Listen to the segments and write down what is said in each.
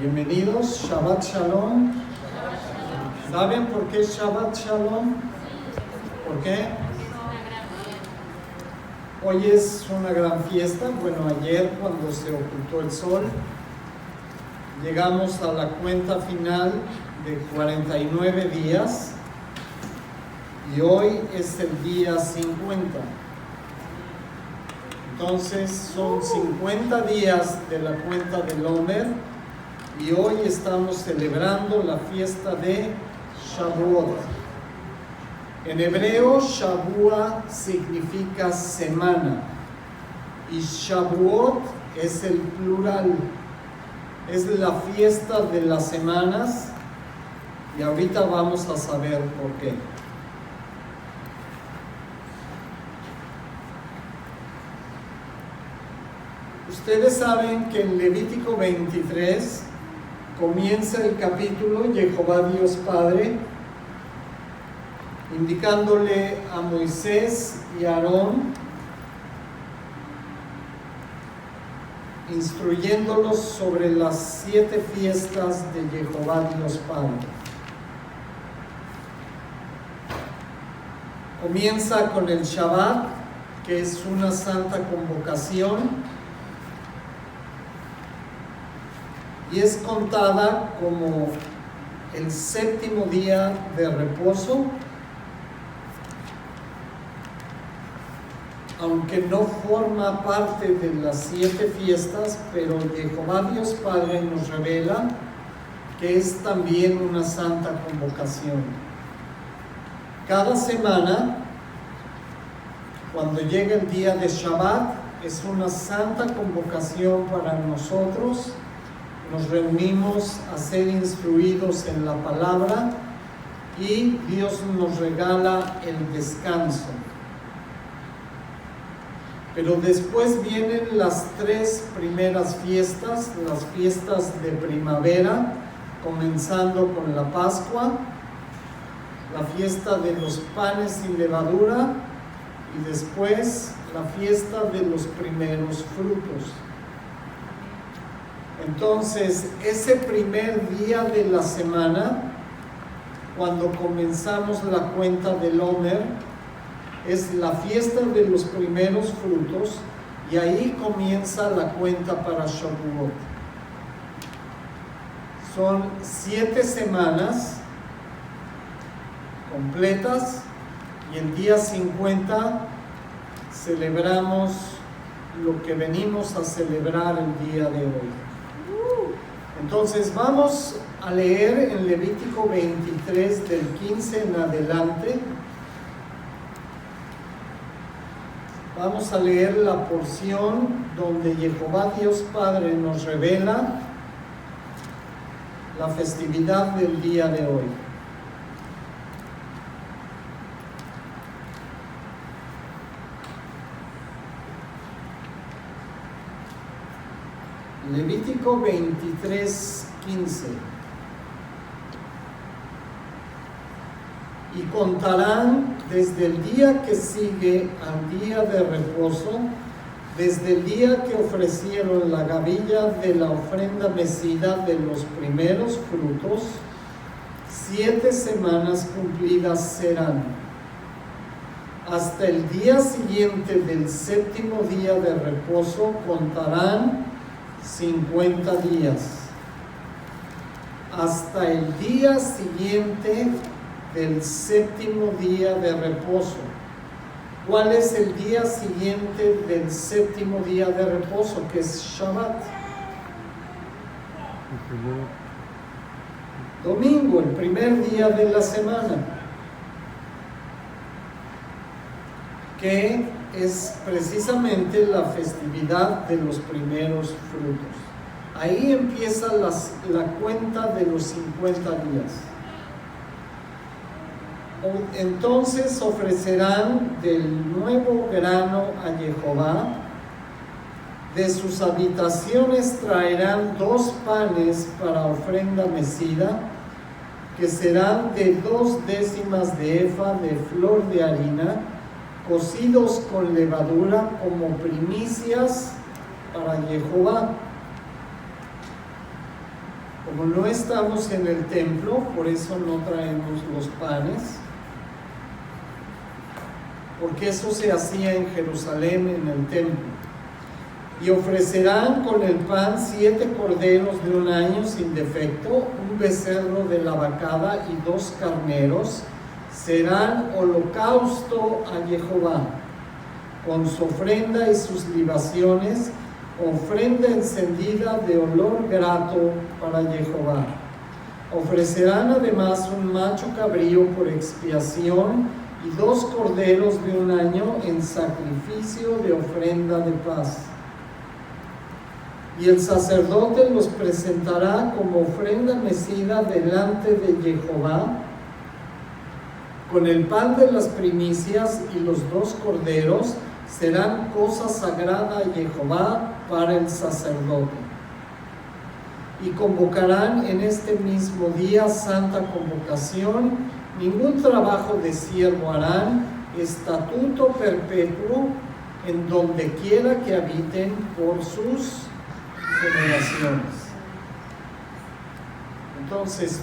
Bienvenidos, Shabbat Shalom. ¿Saben por qué Shabbat Shalom? ¿Por qué? Hoy es una gran fiesta. Bueno, ayer cuando se ocultó el sol, llegamos a la cuenta final de 49 días y hoy es el día 50. Entonces son 50 días de la cuenta del Omer y hoy estamos celebrando la fiesta de Shavuot. En hebreo, Shavua significa semana y Shavuot es el plural, es la fiesta de las semanas y ahorita vamos a saber por qué. Ustedes saben que en Levítico 23 comienza el capítulo Jehová Dios Padre, indicándole a Moisés y a Aarón, instruyéndolos sobre las 7 fiestas de Jehová Dios Padre. Comienza con el Shabbat, que es una santa convocación, y es contada como el 7º día de reposo, aunque no forma parte de las 7 fiestas, pero Jehová Dios Padre nos revela que es también una santa convocación. Cada semana, cuando llega el día de Shabbat, es una santa convocación para nosotros. Nos reunimos a ser instruidos en la palabra y Dios nos regala el descanso. Pero después vienen las 3 primeras fiestas, las fiestas de primavera, comenzando con la Pascua, la fiesta de los panes sin levadura y después la fiesta de los primeros frutos. Entonces, ese primer día de la semana, cuando comenzamos la cuenta del Omer, es la fiesta de los primeros frutos y ahí comienza la cuenta para Shavuot. Son 7 semanas completas y el día 50 celebramos lo que venimos a celebrar el día de hoy. Entonces vamos a leer en Levítico 23 del 15 en adelante. Vamos a leer la porción donde Jehová Dios Padre nos revela la festividad del día de hoy. Levítico 23, 15. Y contarán desde el día que sigue al día de reposo, desde el día que ofrecieron la gavilla de la ofrenda mecida de los primeros frutos, 7 semanas cumplidas serán. Hasta el día siguiente del 7º día de reposo contarán 50 días. Hasta el día siguiente del 7º día de reposo. ¿Cuál es el día siguiente del 7º día de reposo? Que es Shabbat. Domingo, el primer día de la semana. Que es precisamente la festividad de los primeros frutos. Ahí empieza la cuenta de los 50 días. Entonces ofrecerán del nuevo grano a Jehová. De sus habitaciones traerán 2 panes para ofrenda mecida, que serán de 2 décimas de efa de flor de harina, cocidos con levadura como primicias para Jehová. Como no estamos en el templo, por eso no traemos los panes, porque eso se hacía en Jerusalén, en el templo. Y ofrecerán con el pan 7 corderos de 1 año sin defecto, un becerro de la vacada y 2 carneros. Serán holocausto a Jehová, con su ofrenda y sus libaciones, ofrenda encendida de olor grato para Jehová. Ofrecerán además un macho cabrío por expiación y 2 corderos de 1 año en sacrificio de ofrenda de paz. Y el sacerdote los presentará como ofrenda mecida delante de Jehová, con el pan de las primicias y los 2 corderos. Serán cosa sagrada a Jehová para el sacerdote. Y convocarán en este mismo día santa convocación, ningún trabajo de siervo harán, estatuto perpetuo en donde quiera que habiten por sus generaciones. Entonces,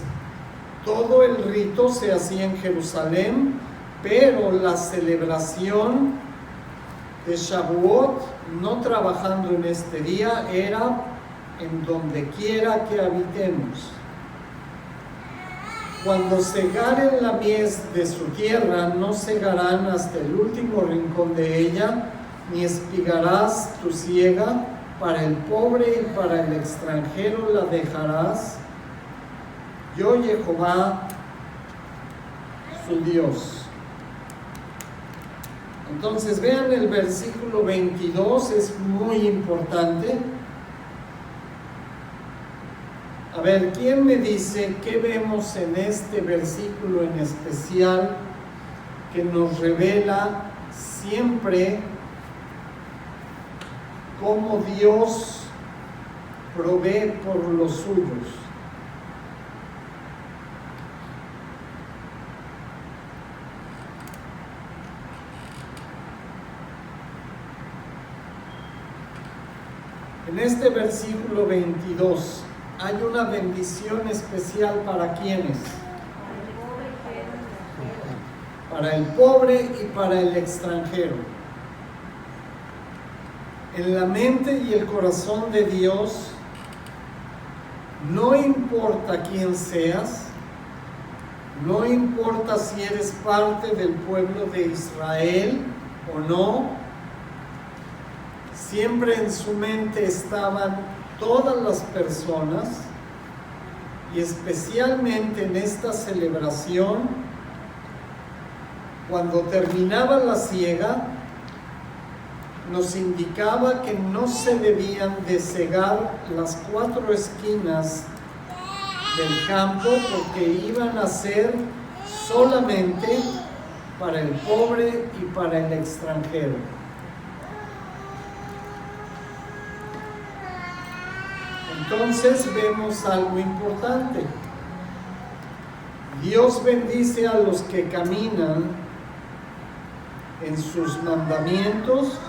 todo el rito se hacía en Jerusalén, pero la celebración de Shavuot, no trabajando en este día, era en donde quiera que habitemos. Cuando segaren la mies de su tierra, no segarán hasta el último rincón de ella, ni espigarás tu siega, para el pobre y para el extranjero la dejarás. Yo, Jehová, su Dios. Entonces vean el versículo 22, es muy importante. A ver, ¿quién me dice qué vemos en este versículo en especial que nos revela siempre cómo Dios provee por los suyos? En este versículo 22 hay una bendición especial para quienes, para el pobre y para el extranjero. En la mente y el corazón de Dios, no importa quién seas, no importa si eres parte del pueblo de Israel o no, siempre en su mente estaban todas las personas, y especialmente en esta celebración, cuando terminaba la siega, nos indicaba que no se debían de cegar las 4 esquinas del campo, porque iban a ser solamente para el pobre y para el extranjero. Entonces vemos algo importante. Dios bendice a los que caminan en sus mandamientos,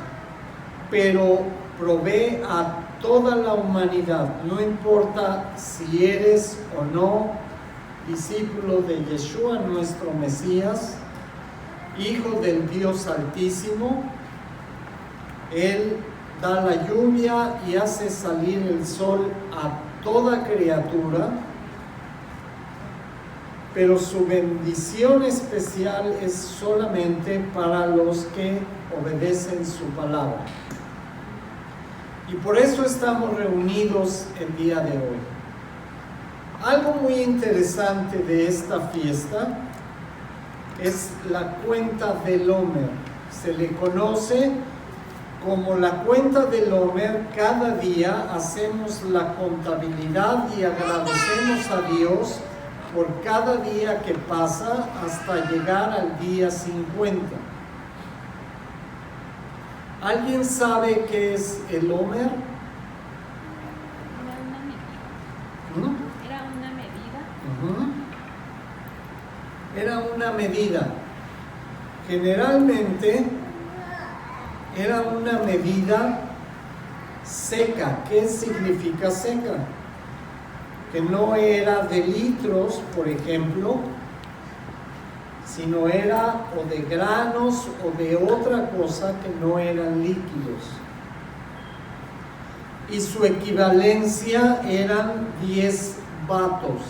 pero provee a toda la humanidad. No importa si eres o no discípulo de Yeshua, nuestro Mesías, hijo del Dios Altísimo. Él da la lluvia y hace salir el sol a toda criatura, pero su bendición especial es solamente para los que obedecen su palabra. Y por eso estamos reunidos el día de hoy. Algo muy interesante de esta fiesta es la cuenta del Omer. Se le conoce como la cuenta del Omer. Cada día hacemos la contabilidad y agradecemos a Dios por cada día que pasa hasta llegar al día 50. ¿Alguien sabe qué es el Omer? Era una medida. Era una medida. Generalmente era una medida seca. ¿Qué significa seca? que no era de litros, por ejemplo, sino era o de granos o de otra cosa que no eran líquidos. Y su equivalencia eran 10 batos.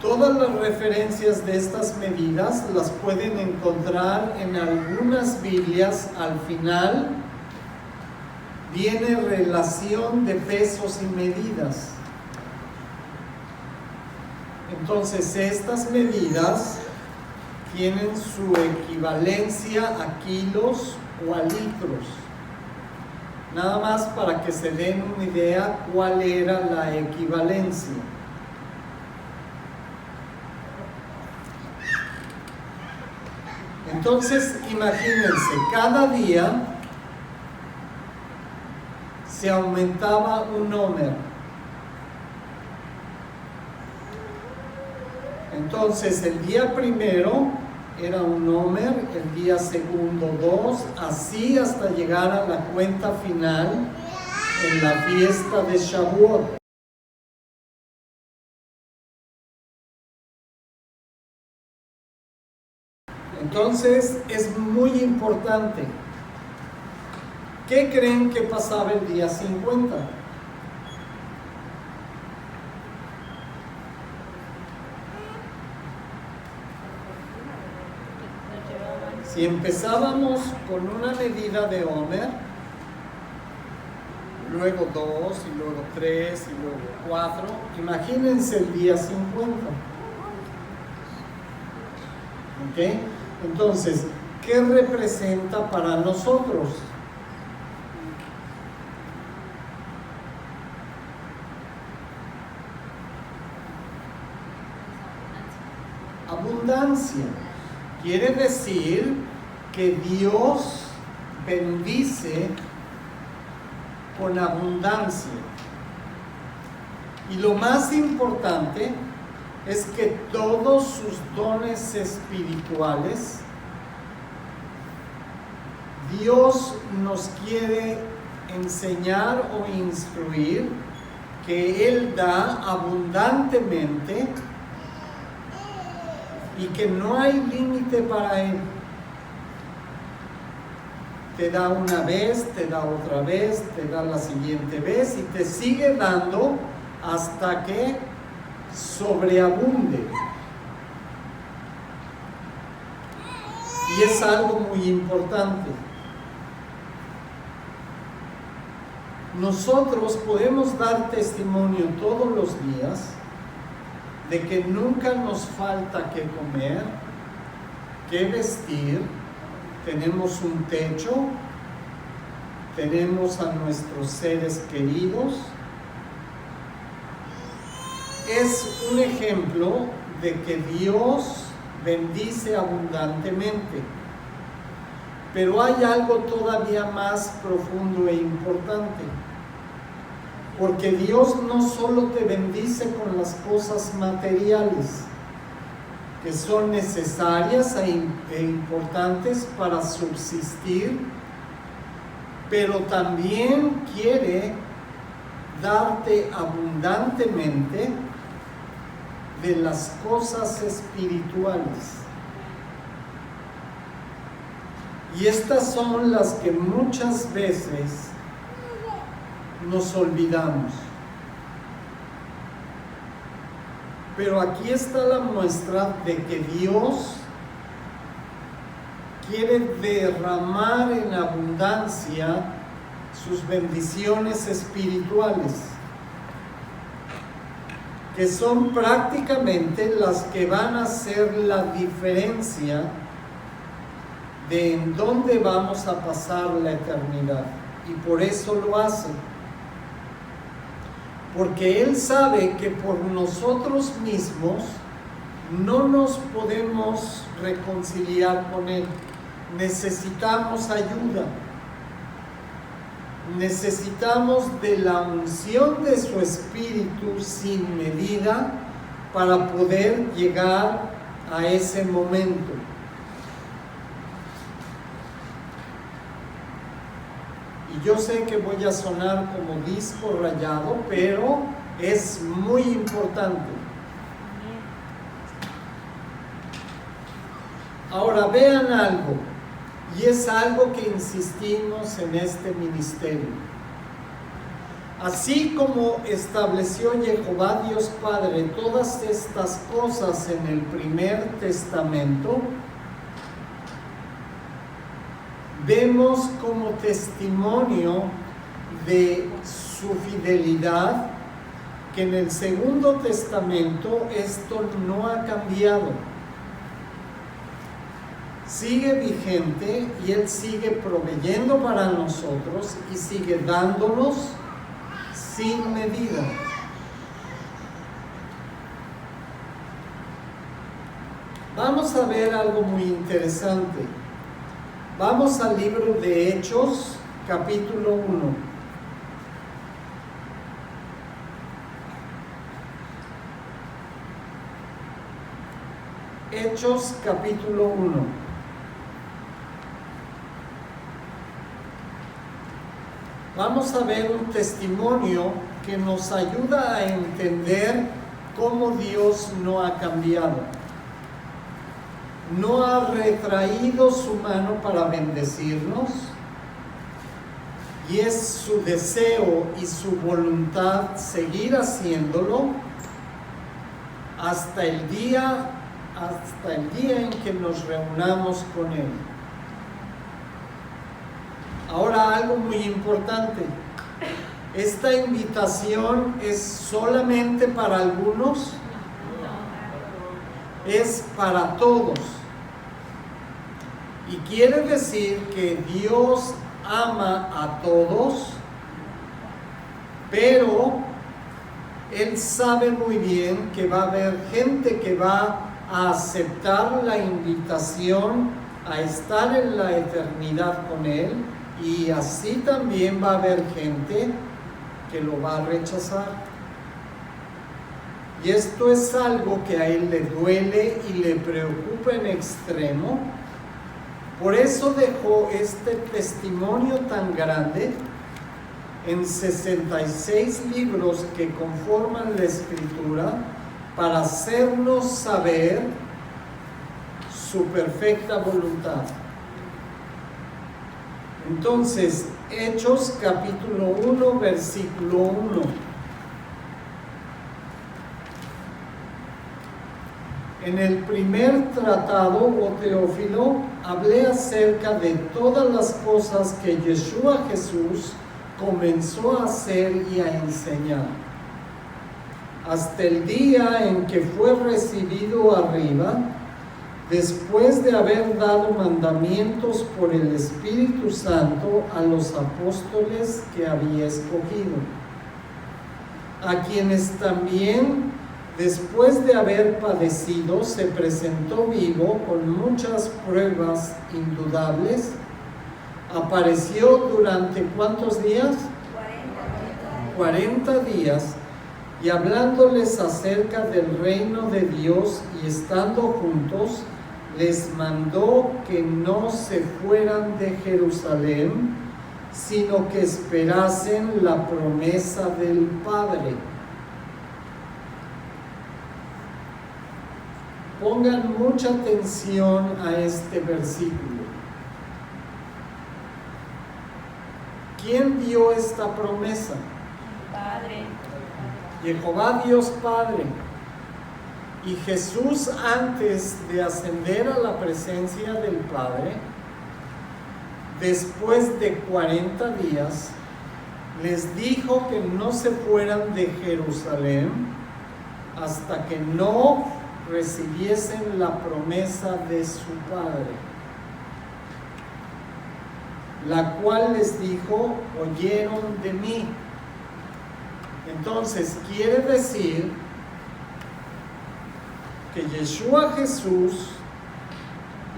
Todas las referencias de estas medidas las pueden encontrar en algunas Biblias. Al final viene relación de pesos y medidas. Entonces estas medidas tienen su equivalencia a kilos o a litros. Nada más para que se den una idea cuál era la equivalencia. Entonces, imagínense, cada día se aumentaba un omer. Entonces, el día primero era un omer, el día segundo 2, así hasta llegar a la cuenta final en la fiesta de Shavuot. Entonces es muy importante. ¿Qué creen que pasaba el día 50? Si empezábamos con una medida de omer, luego 2, y luego 3, y luego 4, imagínense el día 50. ¿Ok? Entonces, ¿qué representa para nosotros? Abundancia. Quiere decir que Dios bendice con abundancia. Y lo más importante es que todos sus dones espirituales, Dios nos quiere enseñar o instruir que Él da abundantemente y que no hay límite para Él. Te da una vez, te da otra vez, te da la siguiente vez y te sigue dando hasta que sobreabunde. Y es algo muy importante. Nosotros podemos dar testimonio todos los días de que nunca nos falta qué comer, qué vestir, tenemos un techo, tenemos a nuestros seres queridos. Es un ejemplo de que Dios bendice abundantemente. Pero hay algo todavía más profundo e importante. Porque Dios no solo te bendice con las cosas materiales, que son necesarias e importantes para subsistir, pero también quiere darte abundantemente de las cosas espirituales. Y estas son las que muchas veces nos olvidamos. Pero aquí está la muestra de que Dios quiere derramar en abundancia sus bendiciones espirituales, que son prácticamente las que van a hacer la diferencia de en dónde vamos a pasar la eternidad. Y por eso lo hace. Porque Él sabe que por nosotros mismos no nos podemos reconciliar con Él. Necesitamos ayuda. Necesitamos de la unción de su Espíritu sin medida para poder llegar a ese momento. Y yo sé que voy a sonar como disco rayado, pero es muy importante. Ahora vean algo, y es algo que insistimos en este ministerio. Así como estableció Jehová Dios Padre todas estas cosas en el primer testamento, vemos como testimonio de su fidelidad que en el Segundo Testamento esto no ha cambiado. Sigue vigente y Él sigue proveyendo para nosotros y sigue dándonos sin medida. Vamos a ver algo muy interesante. Vamos al libro de Hechos, capítulo 1. Hechos, capítulo 1. Vamos a ver un testimonio que nos ayuda a entender cómo Dios no ha cambiado. No ha retraído su mano para bendecirnos, y es su deseo y su voluntad seguir haciéndolo hasta el día en que nos reunamos con Él. Ahora, algo muy importante: ¿esta invitación es solamente para algunos? Es para todos. Y quiere decir que Dios ama a todos, pero Él sabe muy bien que va a haber gente que va a aceptar la invitación a estar en la eternidad con Él, y así también va a haber gente que lo va a rechazar. Y esto es algo que a Él le duele y le preocupa en extremo. Por eso dejó este testimonio tan grande en 66 libros que conforman la Escritura, para hacernos saber su perfecta voluntad. Entonces, Hechos capítulo 1, versículo 1. En el primer tratado, oh Teófilo, hablé acerca de todas las cosas que Yeshua Jesús comenzó a hacer y a enseñar, hasta el día en que fue recibido arriba, después de haber dado mandamientos por el Espíritu Santo a los apóstoles que había escogido, a quienes también, después de haber padecido, se presentó vivo con muchas pruebas indudables. Apareció durante ¿cuántos días? 40 días, y hablándoles acerca del reino de Dios y estando juntos, les mandó que no se fueran de Jerusalén, sino que esperasen la promesa del Padre. Pongan mucha atención a este versículo. ¿Quién dio esta promesa? Padre. Jehová Dios Padre. Y Jesús, antes de ascender a la presencia del Padre, después de 40 días, les dijo que no se fueran de Jerusalén hasta que no recibiesen la promesa de su Padre, la cual les dijo: oyeron de mí. Entonces quiere decir que Yeshua Jesús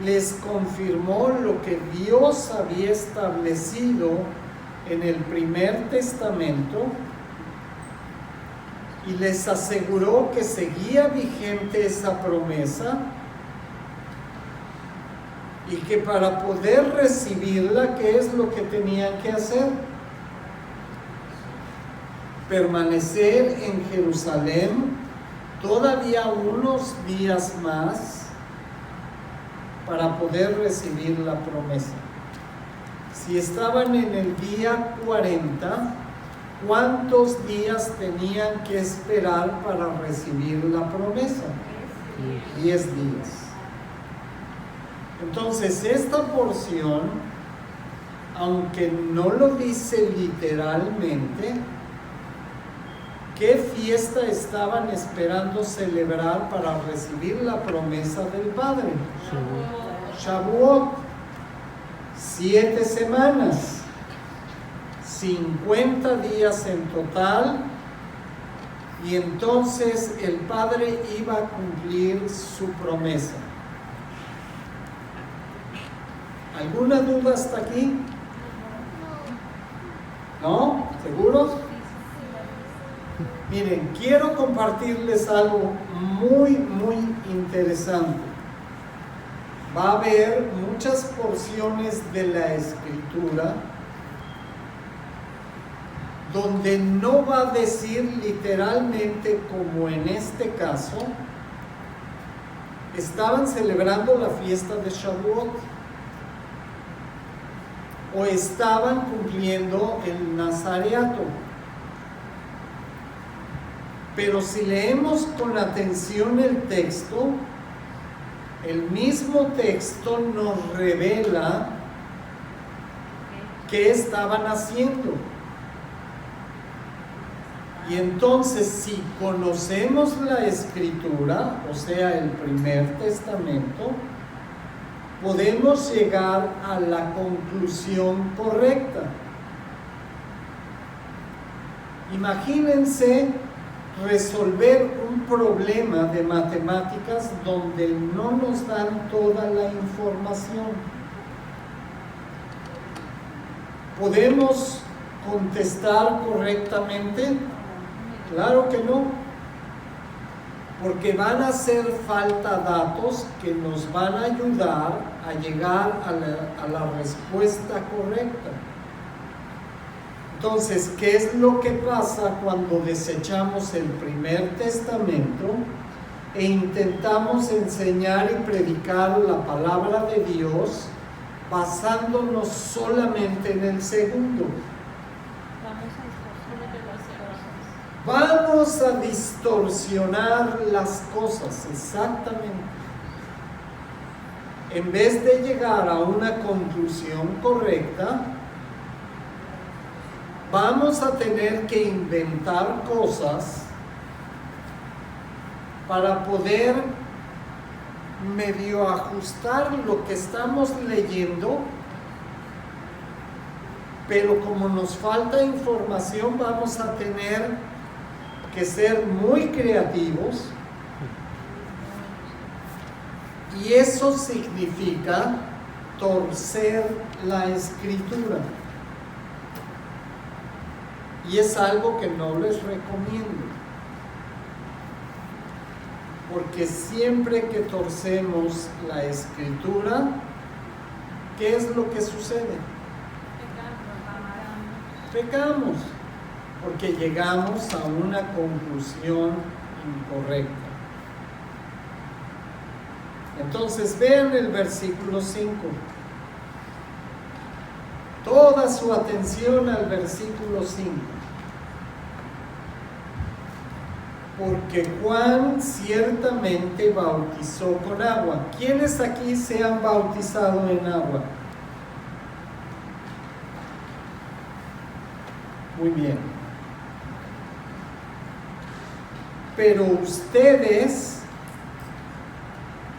les confirmó lo que Dios había establecido en el primer testamento, y les aseguró que seguía vigente esa promesa, y que para poder recibirla, ¿qué es lo que tenían que hacer? permanecer en Jerusalén todavía unos días más para poder recibir la promesa. Si estaban en el día 40, ¿cuántos días tenían que esperar para recibir la promesa? 10 días. Entonces, esta porción, aunque no lo dice literalmente, ¿qué fiesta estaban esperando celebrar para recibir la promesa del Padre? Shavuot. 7 semanas, 50 días en total, y entonces el Padre iba a cumplir su promesa. ¿Alguna duda hasta aquí? ¿No? ¿Seguros? Miren, quiero compartirles algo muy interesante. Va a haber muchas porciones de la Escritura donde no va a decir literalmente, como en este caso, estaban celebrando la fiesta de Shavuot o estaban cumpliendo el nazareato. Pero si leemos con atención el texto, el mismo texto nos revela qué estaban haciendo. Y entonces, si conocemos la Escritura, o sea, el Primer Testamento, podemos llegar a la conclusión correcta. Imagínense resolver un problema de matemáticas donde no nos dan toda la información. ¿Podemos contestar correctamente? Claro que no, porque van a hacer falta datos que nos van a ayudar a llegar a la respuesta correcta. Entonces, ¿qué es lo que pasa cuando desechamos el Primer Testamento e intentamos enseñar y predicar la palabra de Dios basándonos solamente en el segundo? Vamos a distorsionar las cosas, exactamente. En vez de llegar a una conclusión correcta, vamos a tener que inventar cosas para poder medio ajustar lo que estamos leyendo, pero como nos falta información, vamos a tener que ser muy creativos, y eso significa torcer la Escritura. Y es algo que no les recomiendo, porque siempre que torcemos la Escritura, ¿qué es lo que sucede? Pecamos, porque llegamos a una conclusión incorrecta. Entonces vean el versículo 5. Toda su atención al versículo 5. Porque Juan ciertamente bautizó con agua. ¿Quiénes aquí se han bautizado en agua? Muy bien. Pero ustedes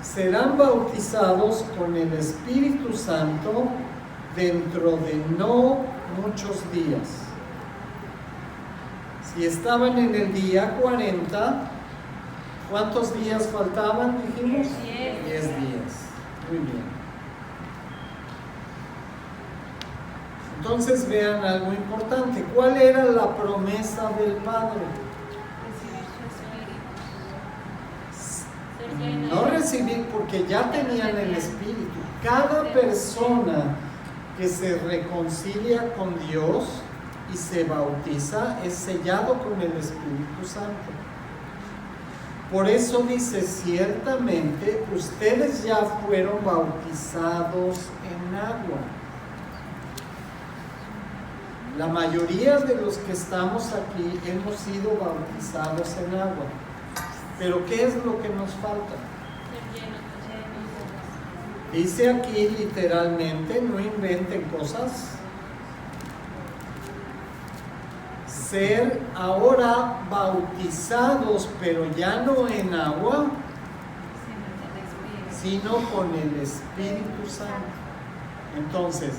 serán bautizados con el Espíritu Santo dentro de no muchos días. Si estaban en el día 40, ¿cuántos días faltaban, dijimos? 10 días. Muy bien. Entonces vean algo importante. ¿Cuál era la promesa del Padre? No recibir, porque ya tenían el Espíritu. Cada persona que se reconcilia con Dios y se bautiza, es sellado con el Espíritu Santo. Por eso dice, ciertamente ustedes ya fueron bautizados en agua. La mayoría de los que estamos aquí hemos sido bautizados en agua. Pero ¿qué es lo que nos falta? Dice aquí literalmente, no inventen cosas. Ser ahora bautizados, pero ya no en agua, sino con el Espíritu Santo. Entonces,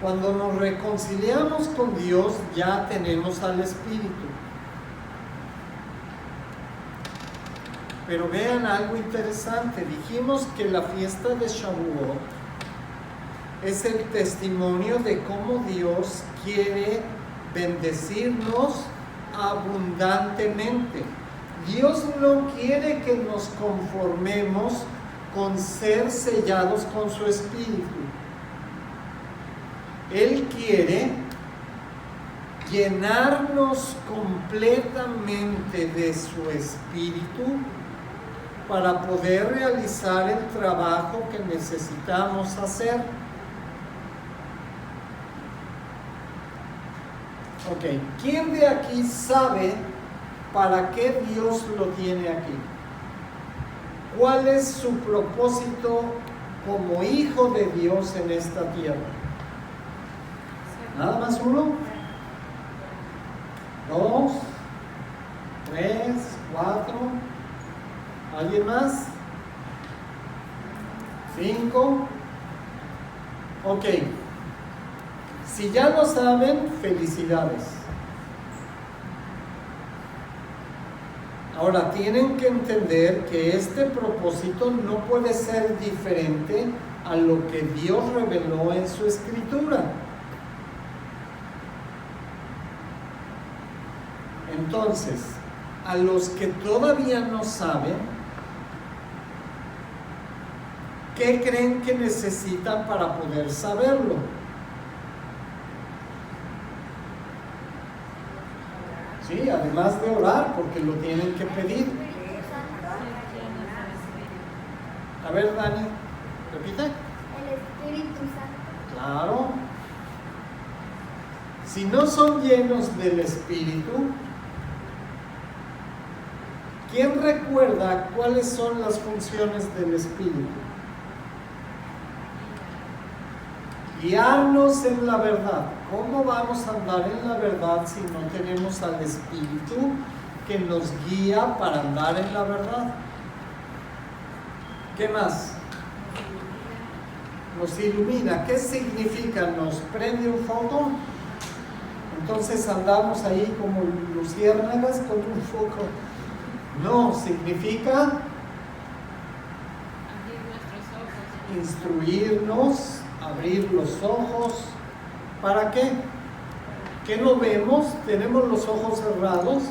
cuando nos reconciliamos con Dios, ya tenemos al Espíritu. Pero vean algo interesante. Dijimos que la fiesta de Shavuot es el testimonio de cómo Dios quiere bendecirnos abundantemente. Dios no quiere que nos conformemos con ser sellados con su Espíritu. Él quiere llenarnos completamente de su Espíritu para poder realizar el trabajo que necesitamos hacer. Ok, ¿quién de aquí sabe para qué Dios lo tiene aquí? ¿Cuál es su propósito como hijo de Dios en esta tierra? ¿Nada más uno? 2, 3, 4. ¿Alguien más? 5. Ok. Si ya lo saben, felicidades. Ahora, tienen que entender que este propósito no puede ser diferente a lo que Dios reveló en su Escritura. Entonces, a los que todavía no saben, ¿qué creen que necesitan para poder saberlo? Sí, además de orar, porque lo tienen que pedir. A ver, Dani, repite. El Espíritu Santo. Claro. Si no son llenos del Espíritu, ¿quién recuerda cuáles son las funciones del Espíritu? Guiarnos en la verdad. ¿Cómo vamos a andar en la verdad si no tenemos al Espíritu que nos guía para andar en la verdad? ¿Qué más? Nos ilumina. ¿Qué significa? ¿Nos prende un foco? Entonces andamos ahí como luciérnagas con un foco. No, significa instruirnos, abrir los ojos. ¿Para qué? ¿Qué no vemos? Tenemos los ojos cerrados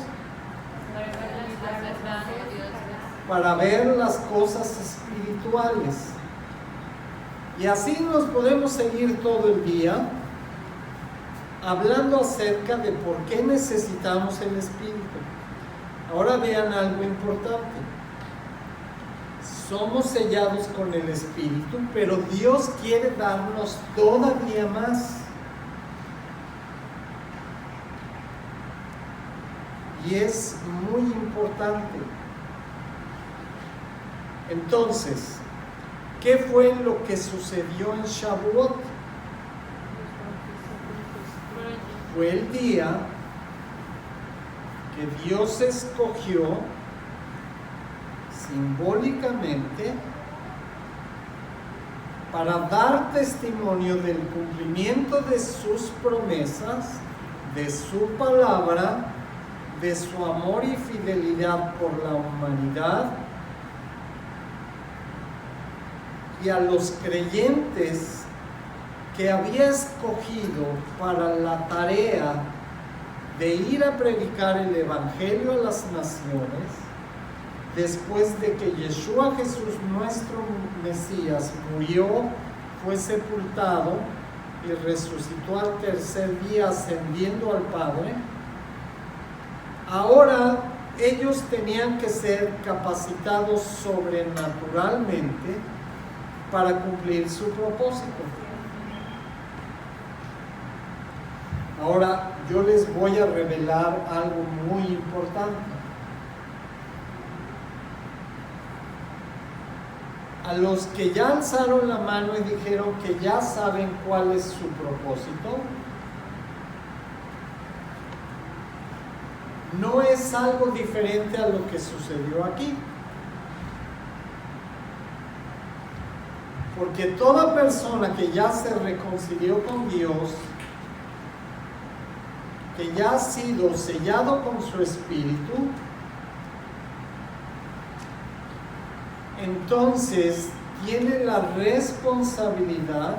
para ver las cosas espirituales. Y así nos podemos seguir todo el día hablando acerca de por qué necesitamos el Espíritu. Ahora vean algo importante. Somos sellados con el Espíritu, pero Dios quiere darnos todavía más. Y es muy importante. Entonces, ¿qué fue lo que sucedió en Shavuot? Fue el día que Dios escogió simbólicamente para dar testimonio del cumplimiento de sus promesas, de su palabra, de su amor y fidelidad por la humanidad, y a los creyentes que había escogido para la tarea de ir a predicar el Evangelio a las naciones, después de que Yeshua Jesús, nuestro Mesías, murió, fue sepultado y resucitó al tercer día ascendiendo al Padre, ahora ellos tenían que ser capacitados sobrenaturalmente para cumplir su propósito. Ahora yo les voy a revelar algo muy importante. A los que ya alzaron la mano y dijeron que ya saben cuál es su propósito, no es algo diferente a lo que sucedió aquí. Porque toda persona que ya se reconcilió con Dios, que ya ha sido sellado con su espíritu, entonces tiene la responsabilidad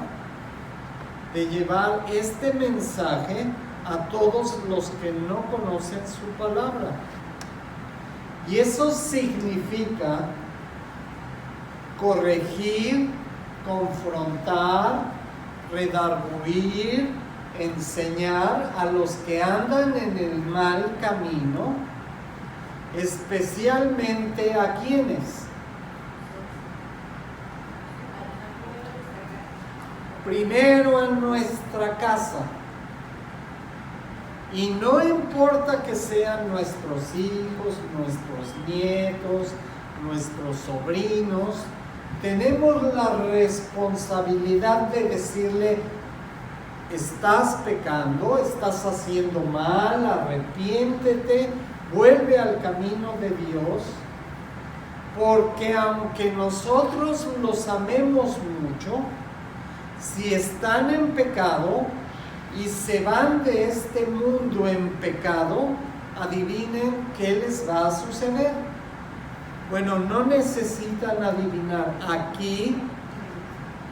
de llevar este mensaje a todos los que no conocen su palabra. Y eso significa corregir, confrontar, redarguir, enseñar a los que andan en el mal camino, especialmente a quienes. Primero en nuestra casa. Y no importa que sean nuestros hijos, nuestros nietos, nuestros sobrinos, tenemos la responsabilidad de decirle: estás pecando, estás haciendo mal, arrepiéntete, vuelve al camino de Dios, porque aunque nosotros los amemos mucho, si están en pecado y se van de este mundo en pecado, adivinen qué les va a suceder. Bueno, no necesitan adivinar, aquí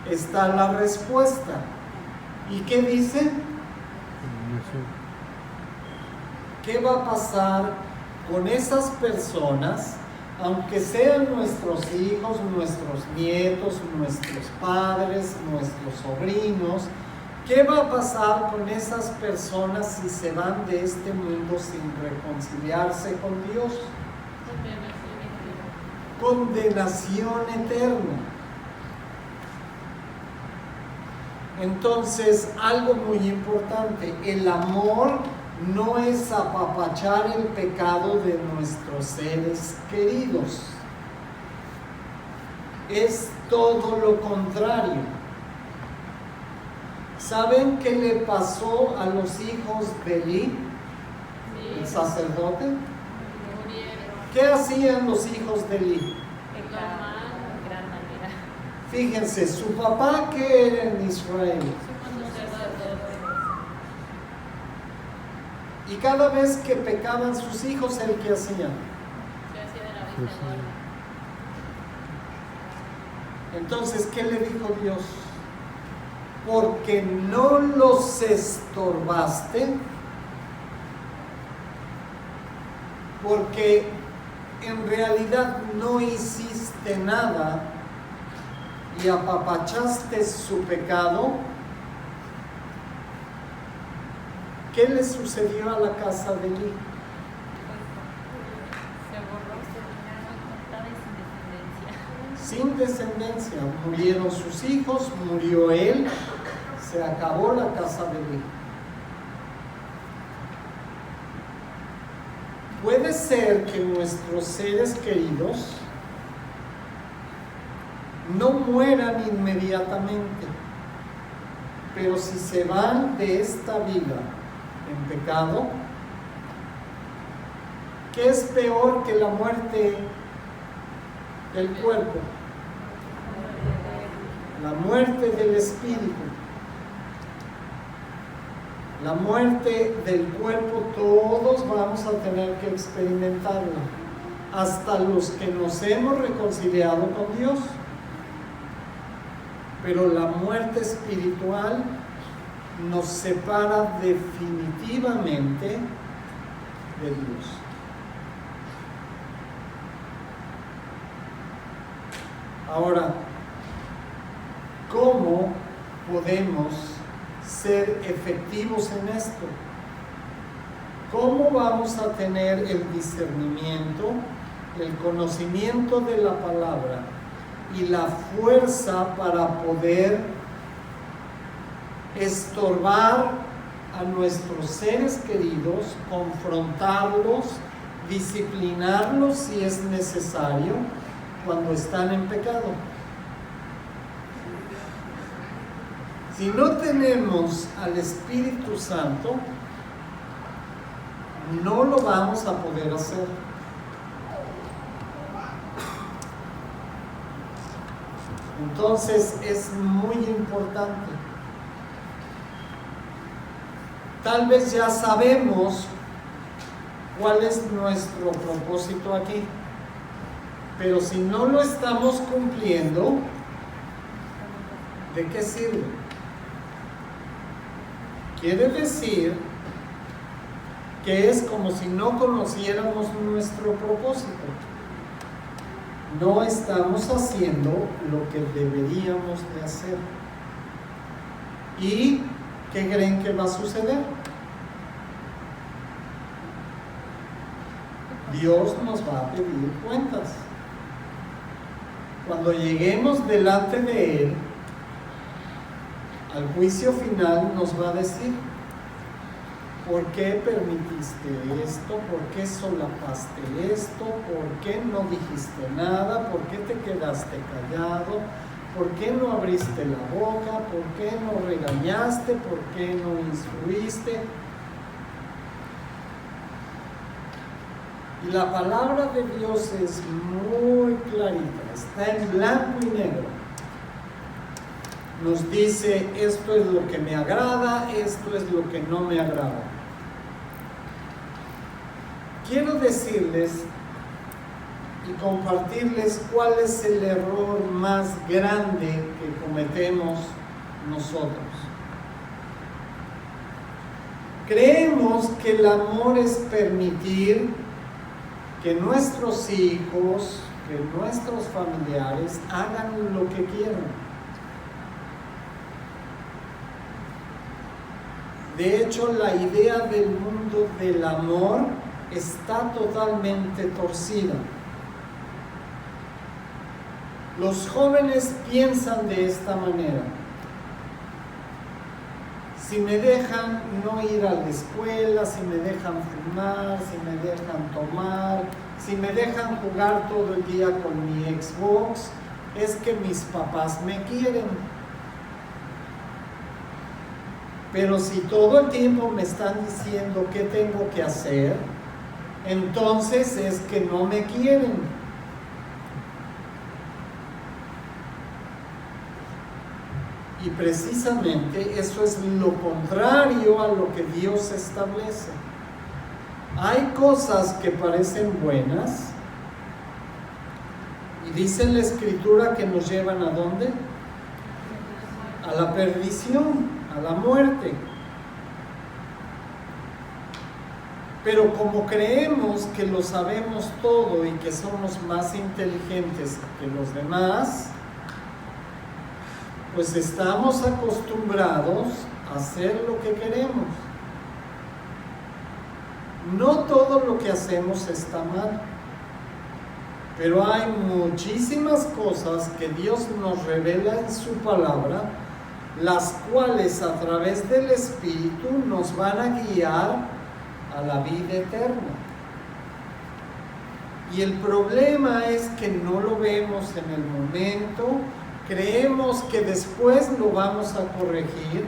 está la respuesta. ¿Y qué dice? ¿Qué va a pasar con esas personas, aunque sean nuestros hijos, nuestros nietos, nuestros padres, nuestros sobrinos? ¿Qué va a pasar con esas personas si se van de este mundo sin reconciliarse con Dios? Condenación eterna. Entonces, algo muy importante: el amor no es apapachar el pecado de nuestros seres queridos. Es todo lo contrario. ¿Saben qué le pasó a los hijos de Elí, el sacerdote? ¿Qué hacían los hijos de Elí? Fíjense, su papá, ¿qué era en Israel? Y cada vez que pecaban sus hijos, ¿él qué hacía? Entonces, ¿qué le dijo Dios? Porque no los estorbaste, porque en realidad no hiciste nada y apapachaste su pecado, ¿qué le sucedió a la casa de Elí? Se borró, se terminaron contada y Sin sin descendencia. descendencia. Murieron sus hijos, murió él, se acabó la casa de Elí. Puede ser que nuestros seres queridos no mueran inmediatamente, pero si se van de esta vida en pecado, ¿qué es peor que la muerte del cuerpo? La muerte del espíritu. La muerte del cuerpo todos vamos a tener que experimentarla, hasta los que nos hemos reconciliado con Dios. Pero la muerte espiritual nos separa definitivamente de Dios. Ahora, ¿cómo podemos ser efectivos en esto? ¿Cómo vamos a tener el discernimiento, el conocimiento de la palabra y la fuerza para poder estorbar a nuestros seres queridos, confrontarlos, disciplinarlos si es necesario cuando están en pecado? Si no tenemos al Espíritu Santo, no lo vamos a poder hacer. Entonces es muy importante. Tal vez ya sabemos cuál es nuestro propósito aquí, pero si no lo estamos cumpliendo, ¿de qué sirve? Quiere decir que es como si no conociéramos nuestro propósito. No estamos haciendo lo que deberíamos de hacer. ¿Y qué creen que va a suceder? Dios nos va a pedir cuentas. Cuando lleguemos delante de Él, al juicio final nos va a decir: ¿por qué permitiste esto? ¿Por qué solapaste esto? ¿Por qué no dijiste nada? ¿Por qué te quedaste callado? ¿Por qué no abriste la boca? ¿Por qué no regañaste? ¿Por qué no instruiste? Y la palabra de Dios es muy clarita, está en blanco y negro. Nos dice: esto es lo que me agrada, esto es lo que no me agrada. Quiero decirles y compartirles cuál es el error más grande que cometemos nosotros. Creemos que el amor es permitir que nuestros hijos, que nuestros familiares hagan lo que quieran. De hecho, la idea del mundo del amor está totalmente torcida. Los jóvenes piensan de esta manera: si me dejan no ir a la escuela, si me dejan fumar, si me dejan tomar, si me dejan jugar todo el día con mi Xbox, es que mis papás me quieren. Pero si todo el tiempo me están diciendo qué tengo que hacer, entonces es que no me quieren. Y precisamente eso es lo contrario a lo que Dios establece. Hay cosas que parecen buenas y dice la Escritura que nos llevan ¿a dónde? A la perdición, a la muerte. Pero como creemos que lo sabemos todo y que somos más inteligentes que los demás, pues estamos acostumbrados a hacer lo que queremos. No todo lo que hacemos está mal, pero hay muchísimas cosas que Dios nos revela en su palabra, las cuales a través del Espíritu nos van a guiar a la vida eterna. Y el problema es que no lo vemos en el momento. Creemos que después lo vamos a corregir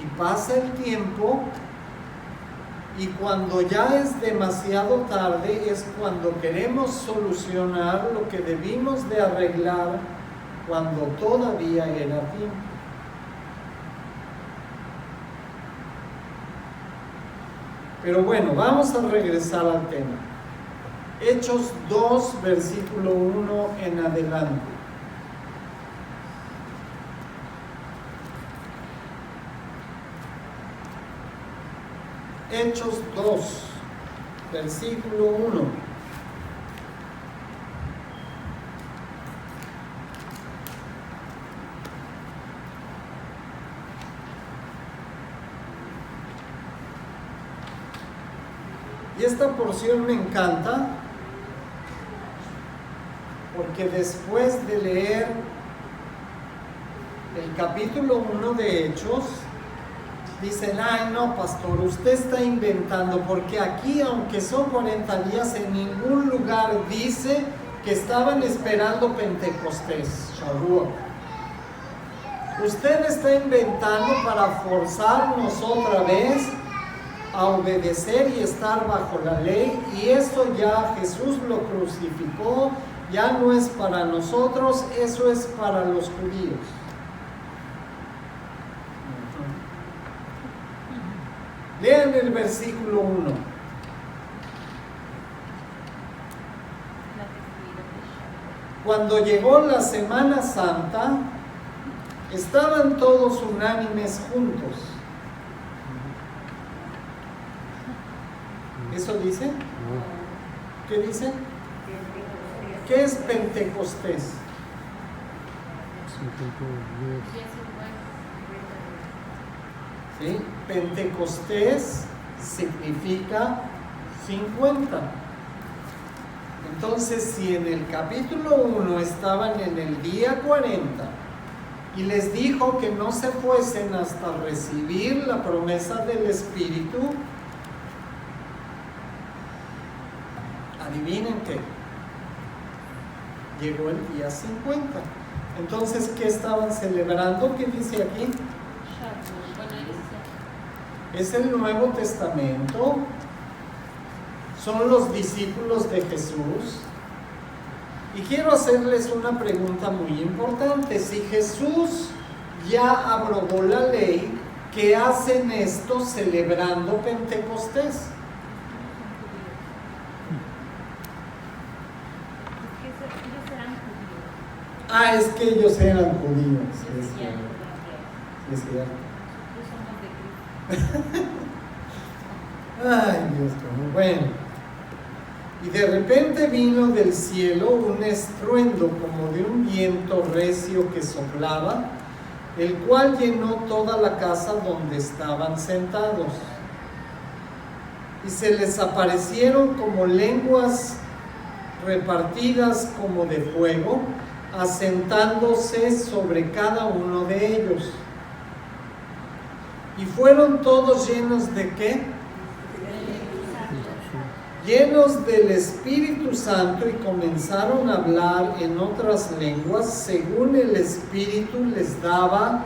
y pasa el tiempo y cuando ya es demasiado tarde es cuando queremos solucionar lo que debimos de arreglar cuando todavía era tiempo. Pero bueno, vamos a regresar al tema. Hechos 2, versículo 1 en adelante. Hechos 2, versículo 1. Y esta porción me encanta porque después de leer el capítulo 1 de Hechos, dicen, ay no, pastor, usted está inventando, porque aquí, aunque son 40 días, en ningún lugar dice que estaban esperando Pentecostés, Shavuot. Usted está inventando para forzarnos otra vez a obedecer y estar bajo la ley, y eso ya Jesús lo crucificó, ya no es para nosotros, eso es para los judíos. Lean el versículo 1. Cuando llegó la Semana Santa, estaban todos unánimes juntos. ¿Eso dice? ¿Qué dice? ¿Qué es Pentecostés? ¿Sí? Pentecostés significa 50. Entonces, si en el capítulo 1 estaban en el día 40 y les dijo que no se fuesen hasta recibir la promesa del Espíritu, adivinen qué, llegó el día 50. Entonces, ¿qué estaban celebrando? ¿Qué dice aquí? Es el Nuevo Testamento, son los discípulos de Jesús. Y quiero hacerles una pregunta muy importante. Si Jesús ya abrogó la ley, ¿qué hacen estos celebrando Pentecostés? Ah, es que ellos eran judíos. Sí, es cierto. Sí, es cierto. Ay, Dios mío. Bueno, y de repente vino del cielo un estruendo como de un viento recio que soplaba, el cual llenó toda la casa donde estaban sentados. Y se les aparecieron como lenguas repartidas como de fuego, asentándose sobre cada uno de ellos. Y fueron todos llenos de ¿qué? Llenos del Espíritu Santo, y comenzaron a hablar en otras lenguas según el Espíritu les daba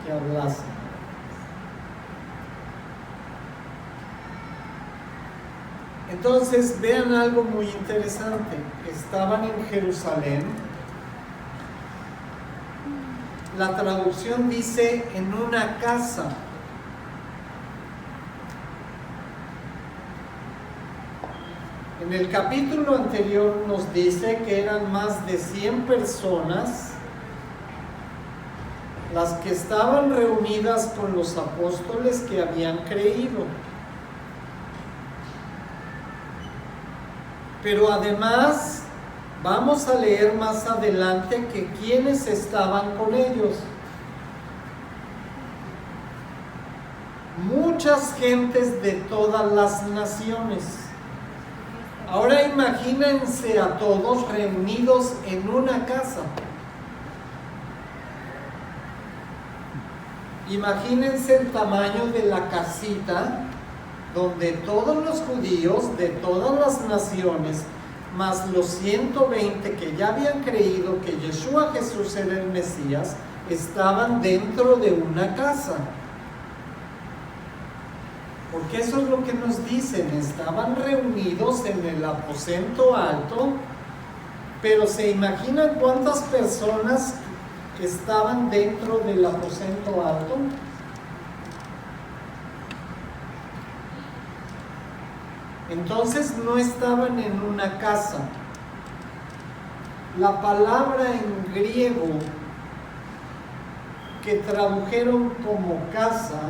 que hablasen. Entonces vean algo muy interesante. Estaban en Jerusalén. La traducción dice en una casa. En el capítulo anterior nos dice que eran más de 100 personas las que estaban reunidas con los apóstoles que habían creído. Pero además, vamos a leer más adelante que quienes estaban con ellos. Muchas gentes de todas las naciones. Ahora imagínense a todos reunidos en una casa. Imagínense el tamaño de la casita donde todos los judíos de todas las naciones, más los 120 que ya habían creído que Yeshua Jesús era el Mesías, estaban dentro de una casa. Porque eso es lo que nos dicen, estaban reunidos en el aposento alto, pero ¿se imaginan cuántas personas estaban dentro del aposento alto? Entonces no estaban en una casa. La palabra en griego que tradujeron como casa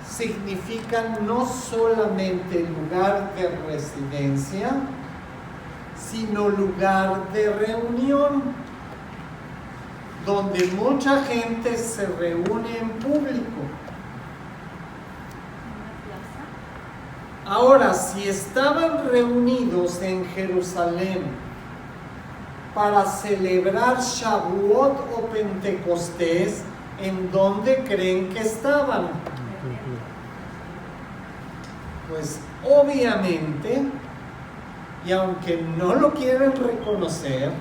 significa no solamente lugar de residencia, sino lugar de reunión, donde mucha gente se reúne en público. Ahora, si estaban reunidos en Jerusalén para celebrar Shavuot o Pentecostés, ¿en dónde creen que estaban? Pues obviamente, y aunque no lo quieren reconocer,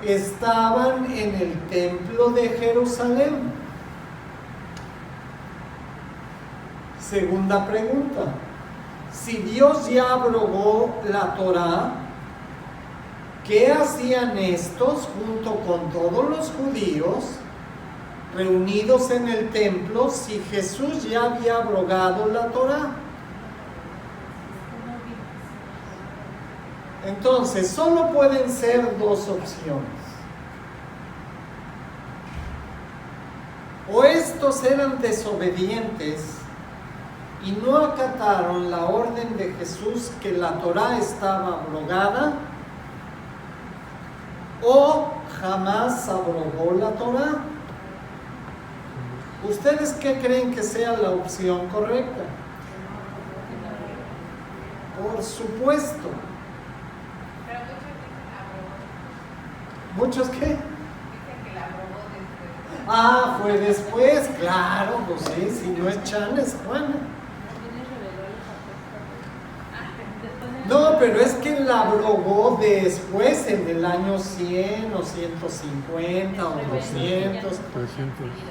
estaban en el templo de Jerusalén. Segunda pregunta: si Dios ya abrogó la Torá, ¿qué hacían estos junto con todos los judíos reunidos en el templo si Jesús ya había abrogado la Torá? Entonces, solo pueden ser dos opciones. O estos eran desobedientes y no acataron la orden de Jesús que la Torá estaba abrogada, o jamás abrogó la Torá. ¿Ustedes qué creen que sea la opción correcta? Por supuesto. ¿Muchos qué? Dicen que la aprobó después. Ah, fue después, claro, pues sí, si no es Chan, es Juana. No, pero es que la abrogó después, en el año 100 o 150 o 200. 300.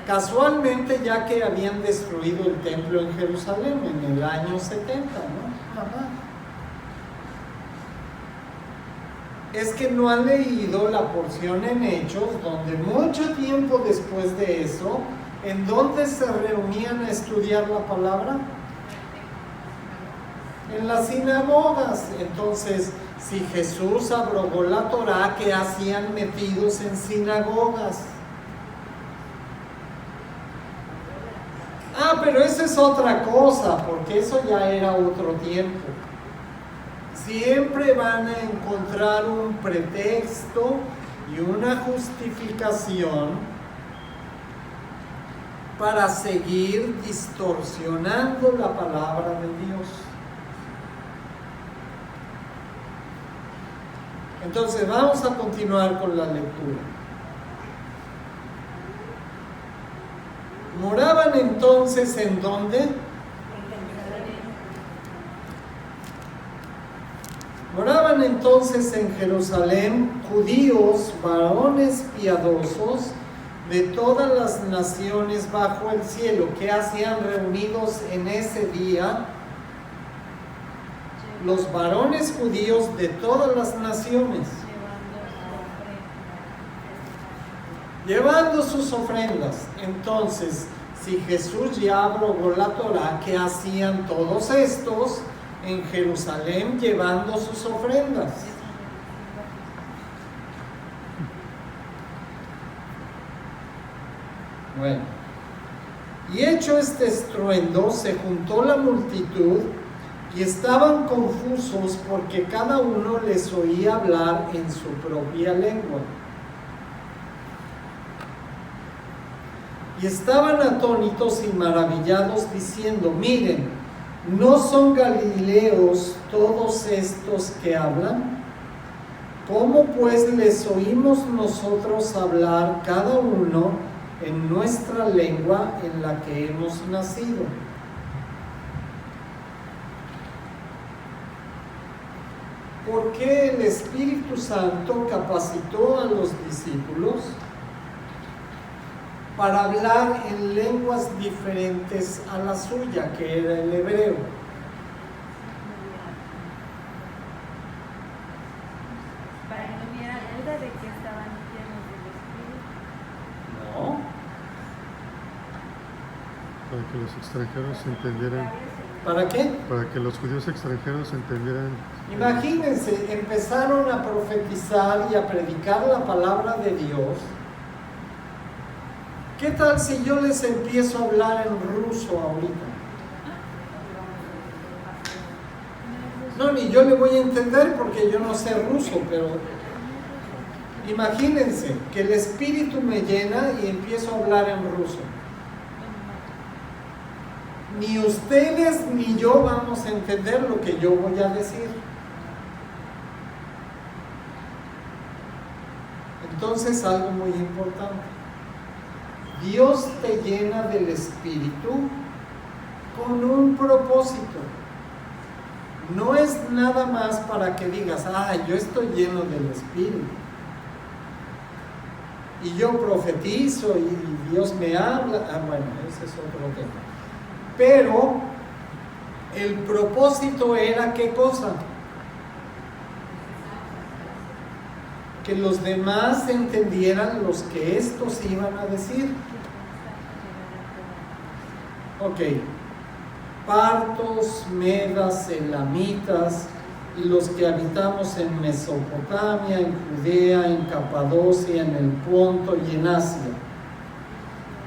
Casualmente, ya que habían destruido el templo en Jerusalén en el año 70, ¿no? Ajá. Es que no han leído la porción en Hechos, donde mucho tiempo después de eso, ¿en dónde se reunían a estudiar la palabra? En las sinagogas. Entonces, si Jesús abrogó la Torá, ¿qué hacían metidos en sinagogas? Ah, pero eso es otra cosa, porque eso ya era otro tiempo. Siempre van a encontrar un pretexto y una justificación para seguir distorsionando la palabra de Dios. Entonces vamos a continuar con la lectura. ¿Moraban entonces en dónde? Moraban entonces en Jerusalén judíos, varones piadosos de todas las naciones bajo el cielo. ¿Qué hacían reunidos en ese día? Los varones judíos de todas las naciones, llevando sus ofrendas. Entonces, si Jesús ya abrogó la Torá, ¿qué hacían todos estos en Jerusalén llevando sus ofrendas? Bueno, y hecho este estruendo, se juntó la multitud y estaban confusos porque cada uno les oía hablar en su propia lengua. Y estaban atónitos y maravillados diciendo: miren, ¿no son galileos todos estos que hablan? ¿Cómo pues les oímos nosotros hablar cada uno en nuestra lengua en la que hemos nacido? ¿Por qué el Espíritu Santo capacitó a los discípulos para hablar en lenguas diferentes a la suya, que era el hebreo? Para que no hubiera duda de que estaban llenos del Espíritu. No. Para que los extranjeros entendieran, ¿Para qué? para que los judíos extranjeros entendieran. Imagínense, empezaron a profetizar y a predicar la palabra de Dios. ¿Qué tal si yo les empiezo a hablar en ruso ahorita? No, ni yo le voy a entender porque yo no sé ruso, pero imagínense que el Espíritu me llena y empiezo a hablar en ruso. ni ustedes ni yo vamos a entender lo que yo voy a decir. Entonces, algo muy importante. Dios te llena del Espíritu con un propósito. No es nada más para que digas, yo estoy lleno del Espíritu. Y yo profetizo y Dios me habla. Bueno, ese es otro tema. Pero el propósito era, ¿qué cosa? Que los demás entendieran los que estos iban a decir. Ok. Partos, medas, elamitas y los que habitamos en Mesopotamia, en Judea, en Capadocia, en el Ponto y en Asia,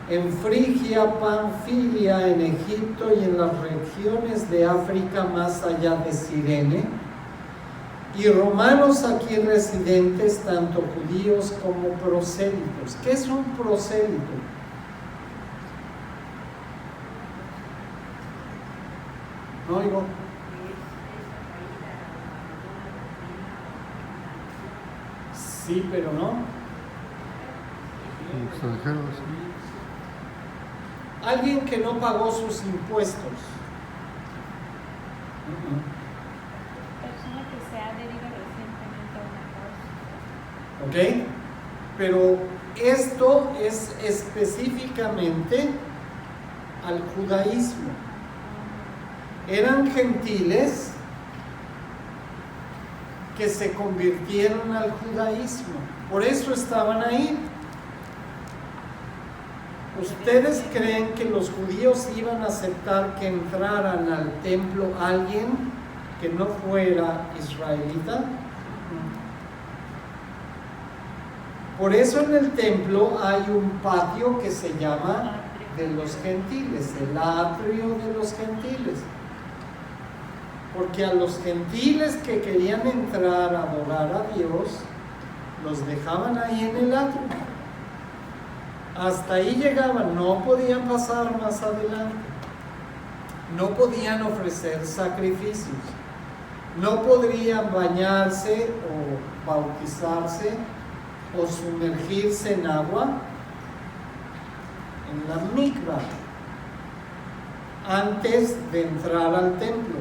en Frigia, Panfilia, en Egipto y en las regiones de África más allá de Cirene, y romanos aquí residentes, tanto judíos como prosélitos. ¿Qué es un prosélito? No oigo. Sí, pero no. Extranjeros. Alguien que no pagó sus impuestos. Persona que se ha adherido recientemente a una causa. ¿Ok? Pero esto es específicamente al judaísmo. Eran gentiles que se convirtieron al judaísmo. Por eso estaban ahí. ¿Ustedes creen que los judíos iban a aceptar que entraran al templo alguien que no fuera israelita? Por eso en el templo hay un patio que se llama de los gentiles, el atrio de los gentiles. Porque a los gentiles que querían entrar a adorar a Dios, los dejaban ahí en el atrio. Hasta ahí llegaban, no podían pasar más adelante. No podían ofrecer sacrificios. No podrían bañarse o bautizarse o sumergirse en agua en la mikvah antes de entrar al templo.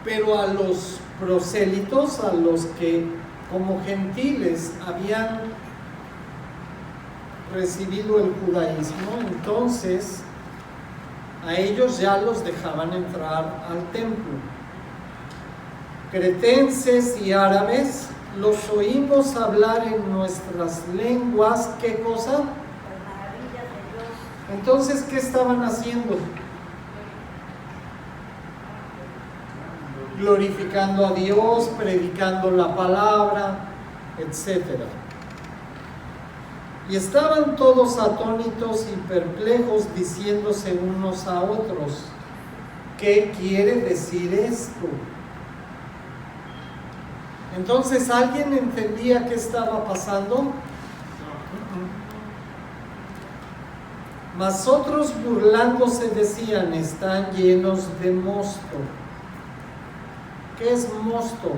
Pero a los prosélitos, a los que como gentiles habían recibido el judaísmo, entonces a ellos ya los dejaban entrar al templo. Cretenses y árabes los oímos hablar en nuestras lenguas, ¿qué cosa? Entonces, ¿qué estaban haciendo? Glorificando a Dios, predicando la palabra, etc. Y estaban todos atónitos y perplejos, diciéndose unos a otros, ¿qué quiere decir esto? Entonces, ¿alguien entendía qué estaba pasando? Mas otros burlándose decían, están llenos de mosto. ¿Qué es mosto?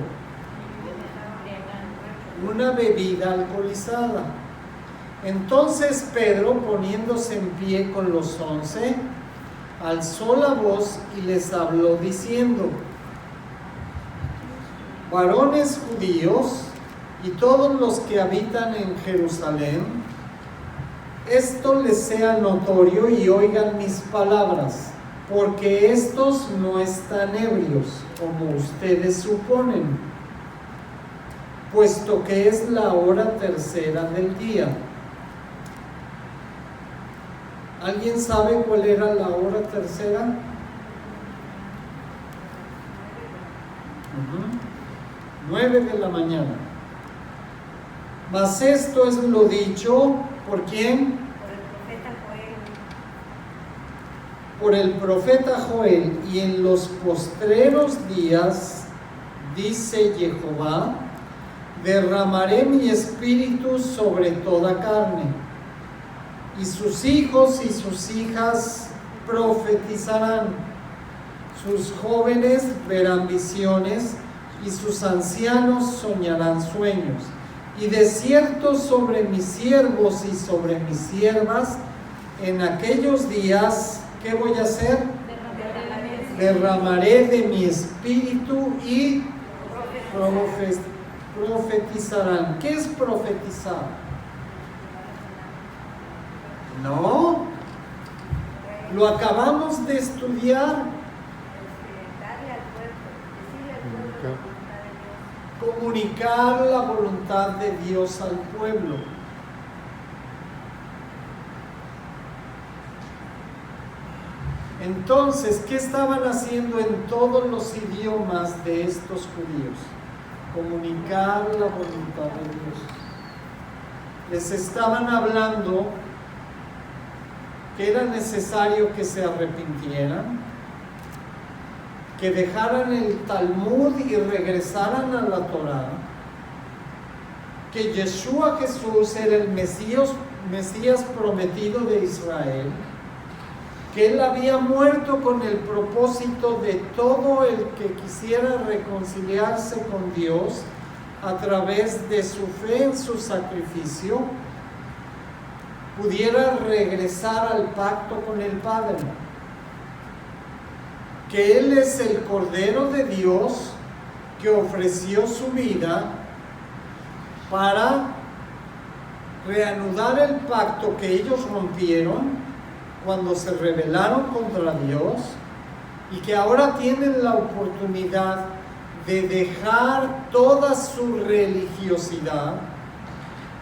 Una bebida alcoholizada. Entonces Pedro, poniéndose en pie con los 11, alzó la voz y les habló diciendo, varones judíos y todos los que habitan en Jerusalén, esto les sea notorio y oigan mis palabras, porque estos no están ebrios, como ustedes suponen, puesto que es la hora tercera del día. ¿Alguien sabe cuál era la hora tercera? 9 de la mañana. Mas esto es lo dicho, ¿por quién? Por el profeta Joel, y en los postreros días, dice Jehová, derramaré mi espíritu sobre toda carne, y sus hijos y sus hijas profetizarán, sus jóvenes verán visiones y sus ancianos soñarán sueños. Y de cierto sobre mis siervos y sobre mis siervas, en aquellos días, ¿qué voy a hacer? Derramaré de mi espíritu y profetizarán. ¿Qué es profetizar? No, lo acabamos de estudiar. Darle al pueblo, decirle al pueblo la voluntad de Dios. Comunicar la voluntad de Dios al pueblo. Entonces, ¿qué estaban haciendo en todos los idiomas de estos judíos? Comunicar la voluntad de Dios. Les estaban hablando que era necesario que se arrepintieran, que dejaran el Talmud y regresaran a la Torá, que Yeshua Jesús era el Mesías prometido de Israel, que Él había muerto con el propósito de todo el que quisiera reconciliarse con Dios a través de su fe en su sacrificio, pudiera regresar al pacto con el Padre. Que Él es el Cordero de Dios que ofreció su vida para reanudar el pacto que ellos rompieron cuando se rebelaron contra Dios, y que ahora tienen la oportunidad de dejar toda su religiosidad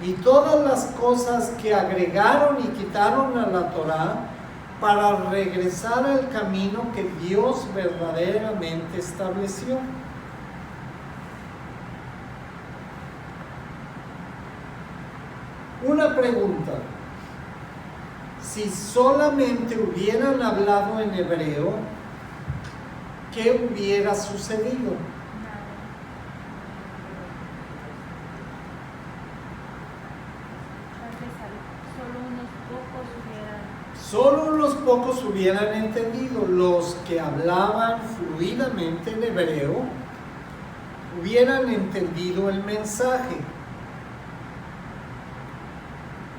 y todas las cosas que agregaron y quitaron a la Torá para regresar al camino que Dios verdaderamente estableció. Una pregunta: si solamente hubieran hablado en hebreo, ¿qué hubiera sucedido? Solo unos pocos hubieran entendido. Los que hablaban fluidamente en hebreo hubieran entendido el mensaje.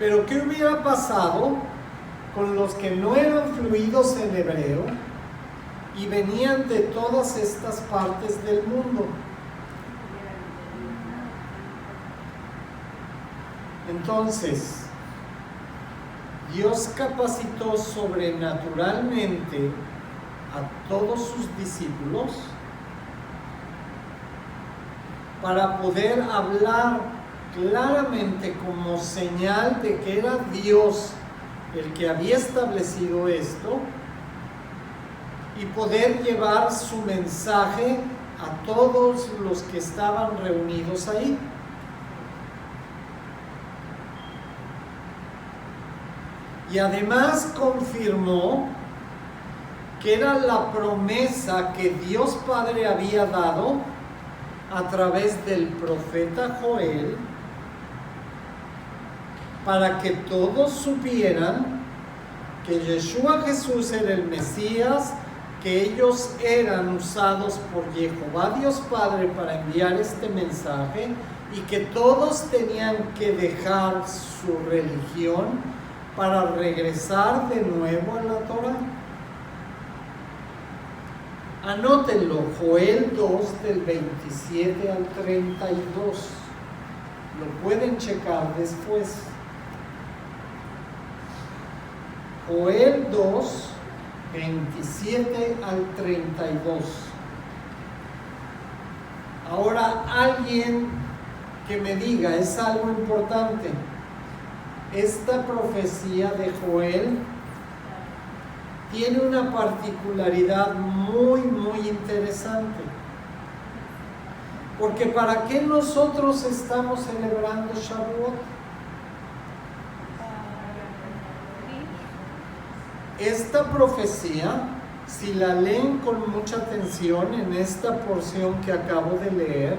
Pero ¿qué hubiera pasado con los que no eran fluidos en hebreo y venían de todas estas partes del mundo? Entonces, Dios capacitó sobrenaturalmente a todos sus discípulos para poder hablar claramente como señal de que era Dios el que había establecido esto, y poder llevar su mensaje a todos los que estaban reunidos ahí. Y además confirmó que era la promesa que Dios Padre había dado a través del profeta Joel, para que todos supieran que Yeshua Jesús era el Mesías, que ellos eran usados por Jehová Dios Padre para enviar este mensaje, y que todos tenían que dejar su religión para regresar de nuevo a la Torá. Anótenlo, Joel 2 del 27 al 32. Lo pueden checar después. Joel 2, 27 al 32. Ahora, alguien que me diga, es algo importante. Esta profecía de Joel tiene una particularidad muy, muy interesante. Porque ¿para qué nosotros estamos celebrando Shavuot? Esta profecía, si la leen con mucha atención en esta porción que acabo de leer,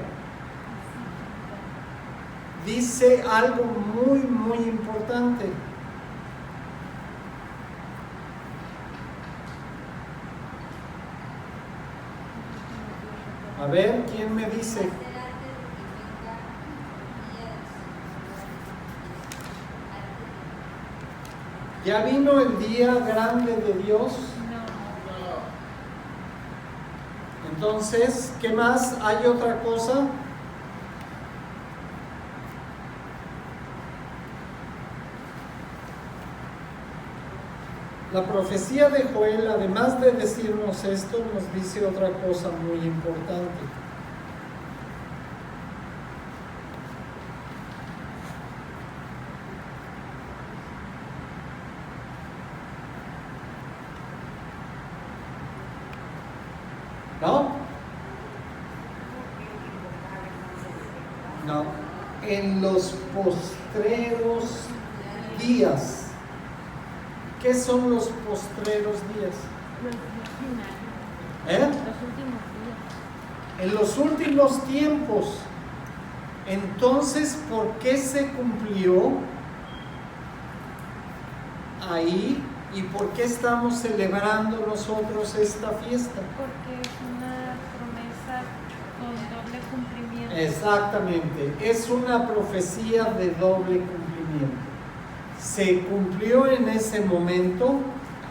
dice algo muy, muy importante. A ver, ¿quién me dice? ¿Ya vino el día grande de Dios? No. Entonces, ¿qué más? ¿Hay otra cosa? La profecía de Joel, además de decirnos esto, nos dice otra cosa muy importante. ¿No? No. En los postreros días. ¿Qué son los postreros días? Los últimos días. En los últimos tiempos. Entonces, ¿por qué se cumplió ahí y por qué estamos celebrando nosotros esta fiesta? Porque es una promesa con doble cumplimiento. Exactamente, es una profecía de doble cumplimiento. Se cumplió en ese momento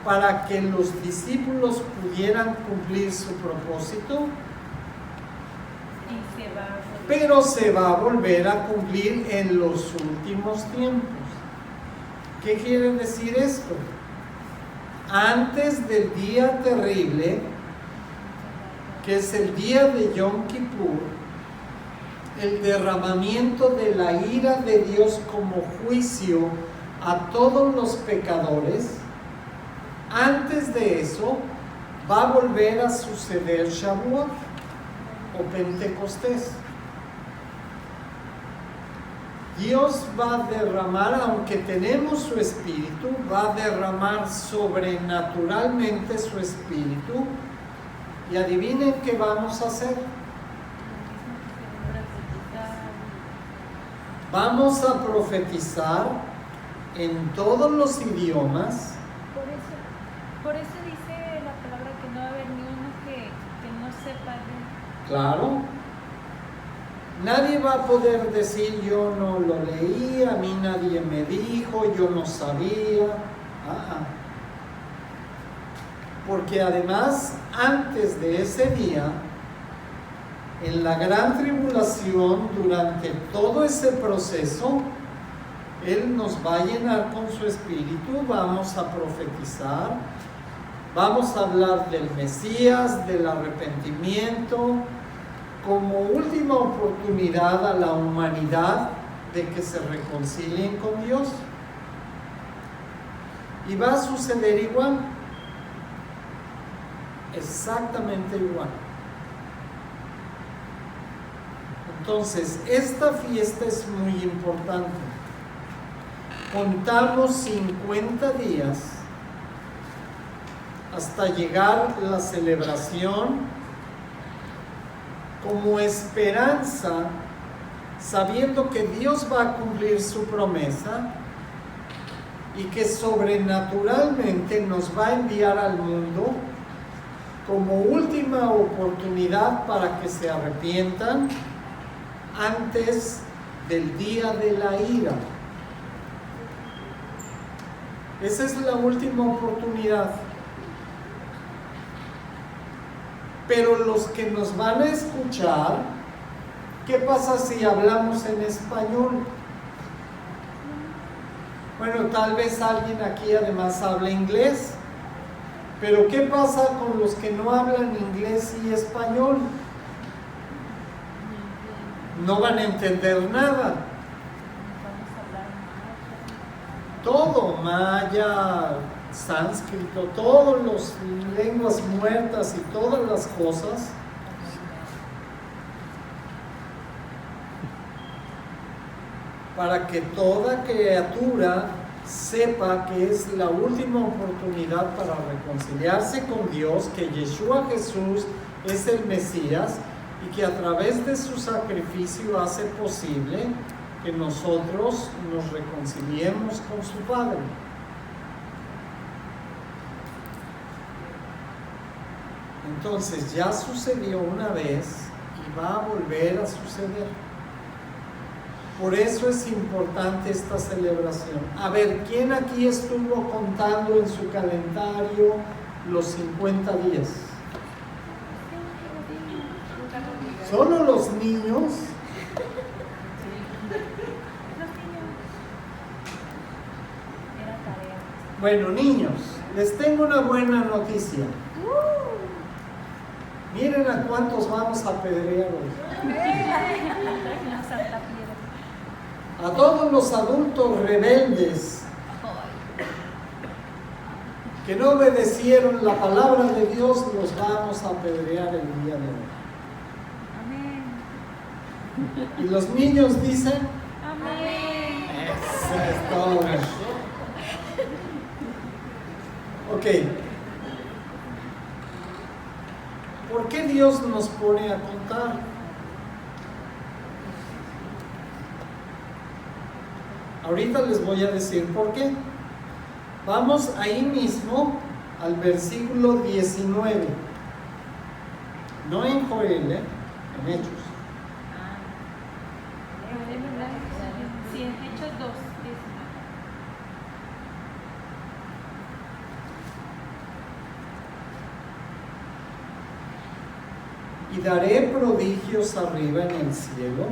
para que los discípulos pudieran cumplir su propósito, Y se va a volver. pero se va a volver a cumplir en los últimos tiempos. ¿Qué quiere decir esto? Antes del día terrible, que es el día de Yom Kippur, el derramamiento de la ira de Dios como juicio a todos los pecadores, antes de eso va a volver a suceder Shavuot o Pentecostés. Dios va a derramar, aunque tenemos su espíritu, va a derramar sobrenaturalmente su espíritu. Y adivinen qué vamos a hacer. Vamos a profetizar en todos los idiomas. Por eso dice la palabra que no va a haber ni uno que no sepa de. Claro. Nadie va a poder decir yo no lo leí, a mí nadie me dijo, yo no sabía. Porque además, antes de ese día, en la gran tribulación, durante todo ese proceso, Él nos va a llenar con su espíritu, vamos a profetizar, vamos a hablar del Mesías, del arrepentimiento, como última oportunidad a la humanidad de que se reconcilien con Dios. Y va a suceder igual, exactamente igual. Entonces, esta fiesta es muy importante. Contamos 50 días hasta llegar la celebración como esperanza, sabiendo que Dios va a cumplir su promesa y que sobrenaturalmente nos va a enviar al mundo como última oportunidad para que se arrepientan antes del día de la ira. Esa es la última oportunidad. Pero los que nos van a escuchar, ¿qué pasa si hablamos en español? Bueno, tal vez alguien aquí además habla inglés, pero ¿qué pasa con los que no hablan inglés y español? No van a entender nada. Todo, maya, sánscrito, todas las lenguas muertas y todas las cosas. Para que toda criatura sepa que es la última oportunidad para reconciliarse con Dios, que Yeshua Jesús es el Mesías y que a través de su sacrificio hace posible que nosotros nos reconciliemos con su Padre. Entonces ya sucedió una vez y va a volver a suceder. Por eso es importante esta celebración. A ver, ¿quién aquí estuvo contando en su calendario los 50 días? ¿Solo los niños? Era tarea. Bueno, niños, les tengo una buena noticia. Miren a cuántos vamos a apedrear hoy. Una santa piedra. A todos los adultos rebeldes que no obedecieron la palabra de Dios, los vamos a apedrear el día de hoy. Amén. Y los niños dicen, Amén. eso es todo. Ok. ¿Por qué Dios nos pone a contar? Ahorita les voy a decir por qué. Vamos ahí mismo al versículo 19. No en Joel, en Hechos. Sí, en Hechos 2, 19. Y daré prodigios arriba en el cielo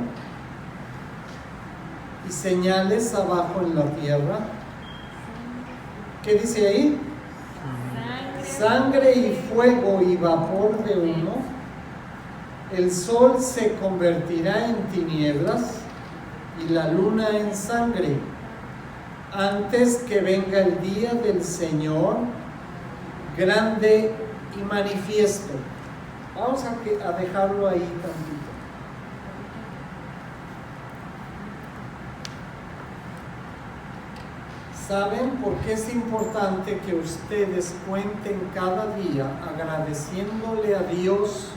y señales abajo en la tierra. ¿Qué dice ahí? Sangre y fuego y vapor de humo. El sol se convertirá en tinieblas y la luna en sangre, antes que venga el día del Señor grande y manifiesto. Vamos a dejarlo ahí tantito. ¿Saben por qué es importante que ustedes cuenten cada día agradeciéndole a Dios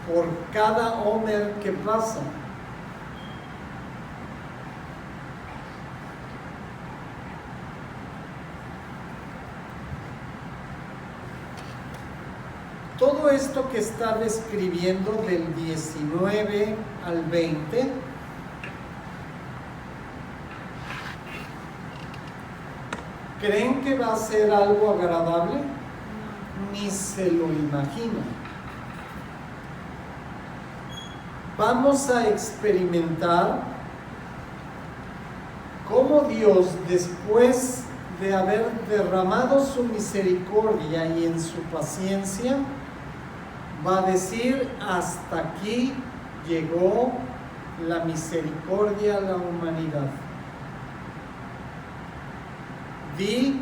por cada Omer que pasa? Todo esto que está describiendo del 19 al 20, ¿creen que va a ser algo agradable? Ni se lo imaginan. Vamos a experimentar cómo Dios, después de haber derramado su misericordia y en su paciencia, va a decir: hasta aquí llegó la misericordia a la humanidad. Di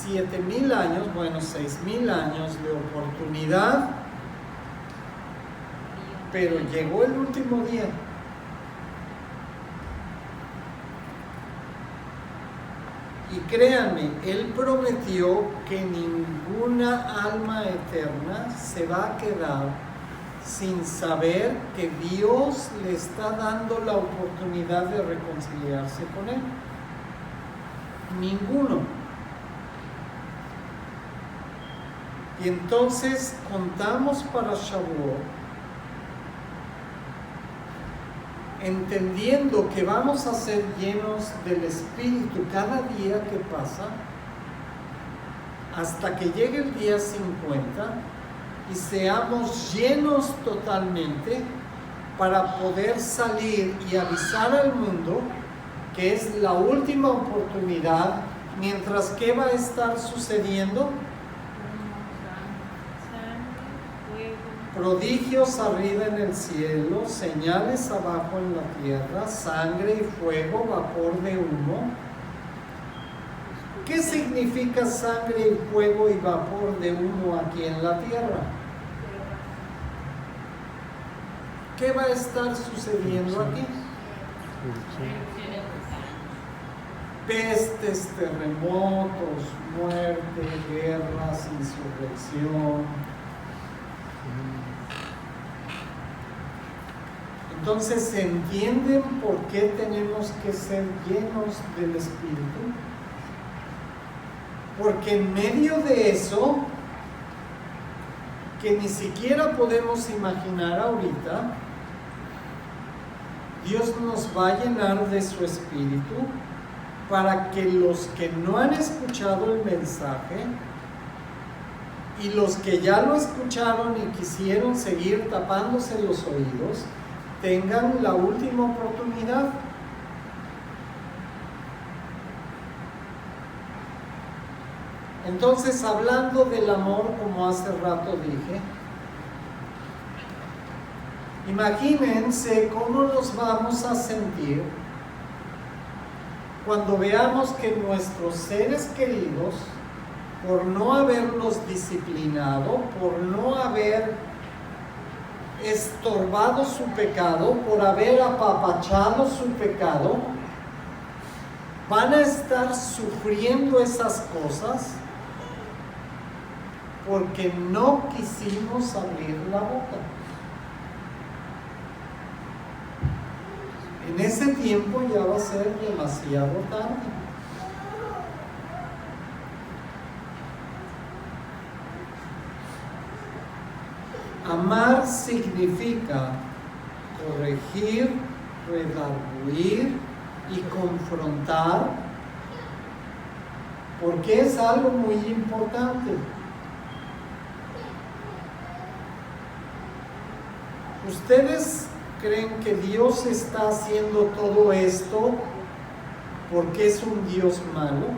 7,000 años, bueno, 6,000 años de oportunidad, pero llegó el último día. Y créanme, Él prometió que ninguna alma eterna se va a quedar sin saber que Dios le está dando la oportunidad de reconciliarse con Él. Ninguno. Y entonces contamos para Shavuot, entendiendo que vamos a ser llenos del Espíritu cada día que pasa, hasta que llegue el día 50 y seamos llenos totalmente para poder salir y avisar al mundo que es la última oportunidad, mientras que va a estar sucediendo. Prodigios arriba en el cielo, señales abajo en la tierra, sangre y fuego, vapor de humo. ¿Qué significa sangre y fuego y vapor de humo aquí en la tierra? ¿Qué va a estar sucediendo aquí? Pestes, terremotos, muerte, guerras, insurrección. Entonces, ¿entienden por qué tenemos que ser llenos del Espíritu? Porque en medio de eso que ni siquiera podemos imaginar ahorita, Dios nos va a llenar de su Espíritu para que los que no han escuchado el mensaje y los que ya lo escucharon y quisieron seguir tapándose los oídos, tengan la última oportunidad. Entonces, hablando del amor, como hace rato dije, imagínense cómo nos vamos a sentir cuando veamos que nuestros seres queridos, por no haberlos disciplinado, por no haber estorbado su pecado, por haber apapachado su pecado, van a estar sufriendo esas cosas porque no quisimos abrir la boca. En ese tiempo ya va a ser demasiado tarde. Amar significa corregir, redarguir y confrontar, porque es algo muy importante. ¿Ustedes creen que Dios está haciendo todo esto porque es un Dios malo?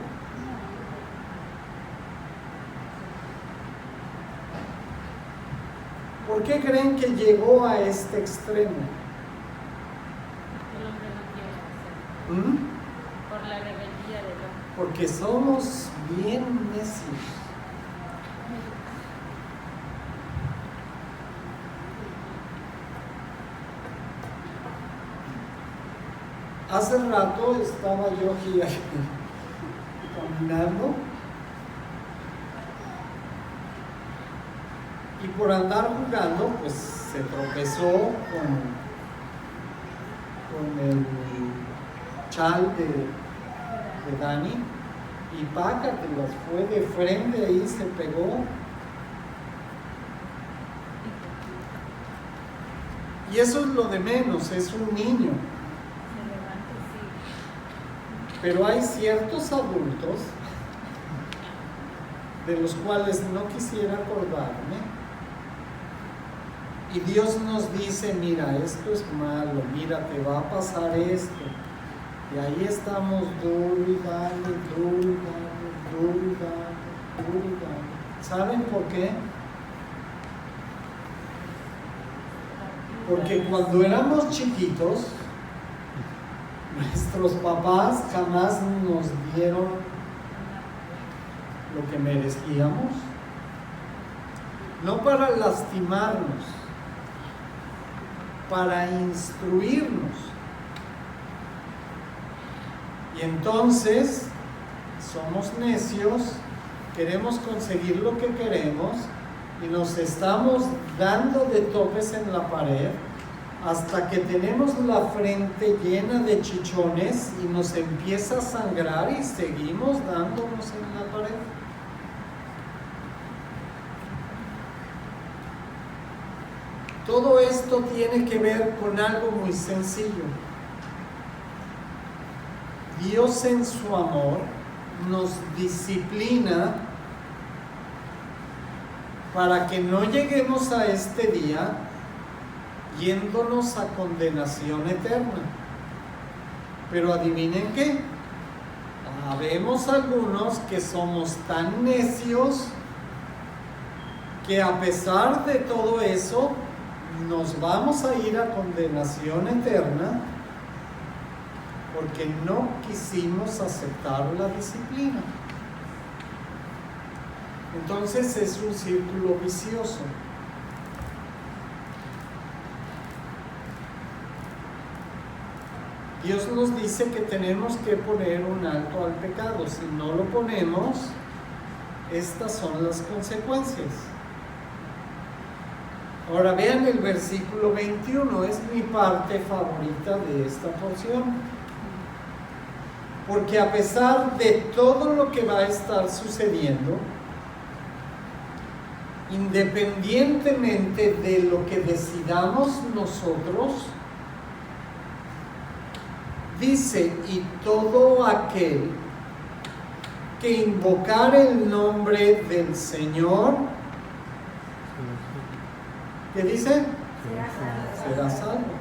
¿Por qué creen que llegó a este extremo? El hombre no quiere hacerlo. Por la rebeldía del hombre. Porque somos bien necios. Hace rato estaba yo aquí caminando y por andar jugando pues se tropezó con el chal de Dani y pácatelas, fue de frente ahí, se pegó. Y eso es lo de menos, es un niño. Pero hay ciertos adultos de los cuales no quisiera acordarme, y Dios nos dice, mira, esto es malo, mira, te va a pasar esto, y ahí estamos duro y dale, duro y dale, duro y dale, duro y dale. ¿Saben por qué? Porque cuando éramos chiquitos, nuestros papás jamás nos dieron lo que merecíamos, no para lastimarnos, para instruirnos. Y entonces somos necios, queremos conseguir lo que queremos y nos estamos dando de topes en la pared hasta que tenemos la frente llena de chichones y nos empieza a sangrar y seguimos dándonos en la pared. Todo esto tiene que ver con algo muy sencillo. Dios en su amor nos disciplina para que no lleguemos a este día yéndonos a condenación eterna. Pero adivinen qué, habemos algunos que somos tan necios que a pesar de todo eso nos vamos a ir a condenación eterna porque no quisimos aceptar la disciplina. Entonces es un círculo vicioso. Dios nos dice que tenemos que poner un alto al pecado. Si no lo ponemos, estas son las consecuencias. Ahora vean el versículo 21, es mi parte favorita de esta porción. Porque a pesar de todo lo que va a estar sucediendo, independientemente de lo que decidamos nosotros, dice, y todo aquel que invocar el nombre del Señor, ¿qué dice? Será salvo.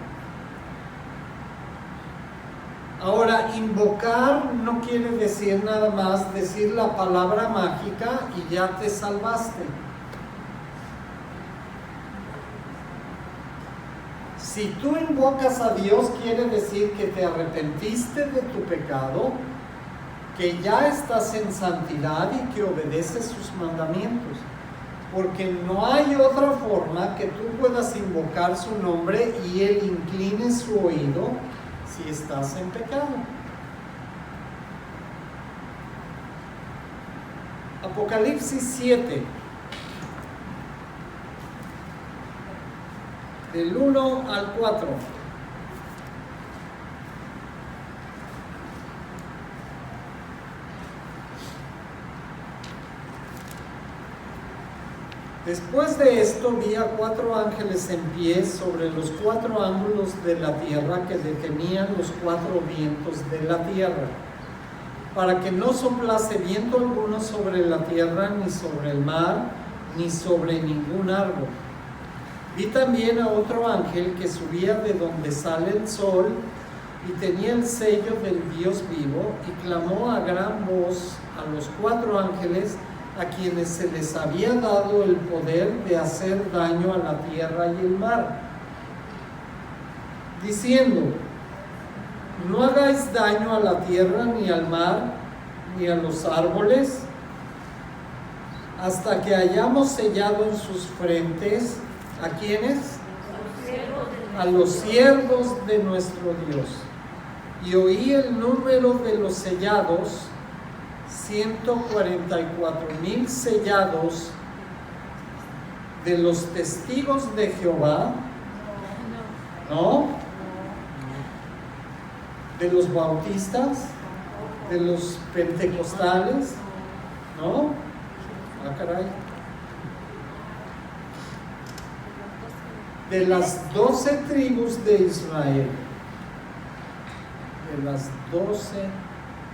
Ahora, invocar no quiere decir nada más decir la palabra mágica y ya te salvaste. Si tú invocas a Dios, quiere decir que te arrepentiste de tu pecado, que ya estás en santidad y que obedeces sus mandamientos. Porque no hay otra forma que tú puedas invocar su nombre y Él incline su oído si estás en pecado. Apocalipsis 7, del 1 al 4. Después de esto vi a 4 ángeles en pie sobre los 4 ángulos de la tierra que detenían los 4 vientos de la tierra, para que no soplase viento alguno sobre la tierra, ni sobre el mar, ni sobre ningún árbol. Vi también a otro ángel que subía de donde sale el sol y tenía el sello del Dios vivo, y clamó a gran voz a los 4 ángeles a quienes se les había dado el poder de hacer daño a la tierra y el mar, diciendo: no hagáis daño a la tierra, ni al mar, ni a los árboles, hasta que hayamos sellado en sus frentes, ¿a quiénes? A los siervos de nuestro Dios. Y oí el número de los sellados, 144,000 sellados de los testigos de Jehová, ¿no? De los bautistas, de los pentecostales, ¿no? Ah, caray. De las 12 tribus de Israel. De las 12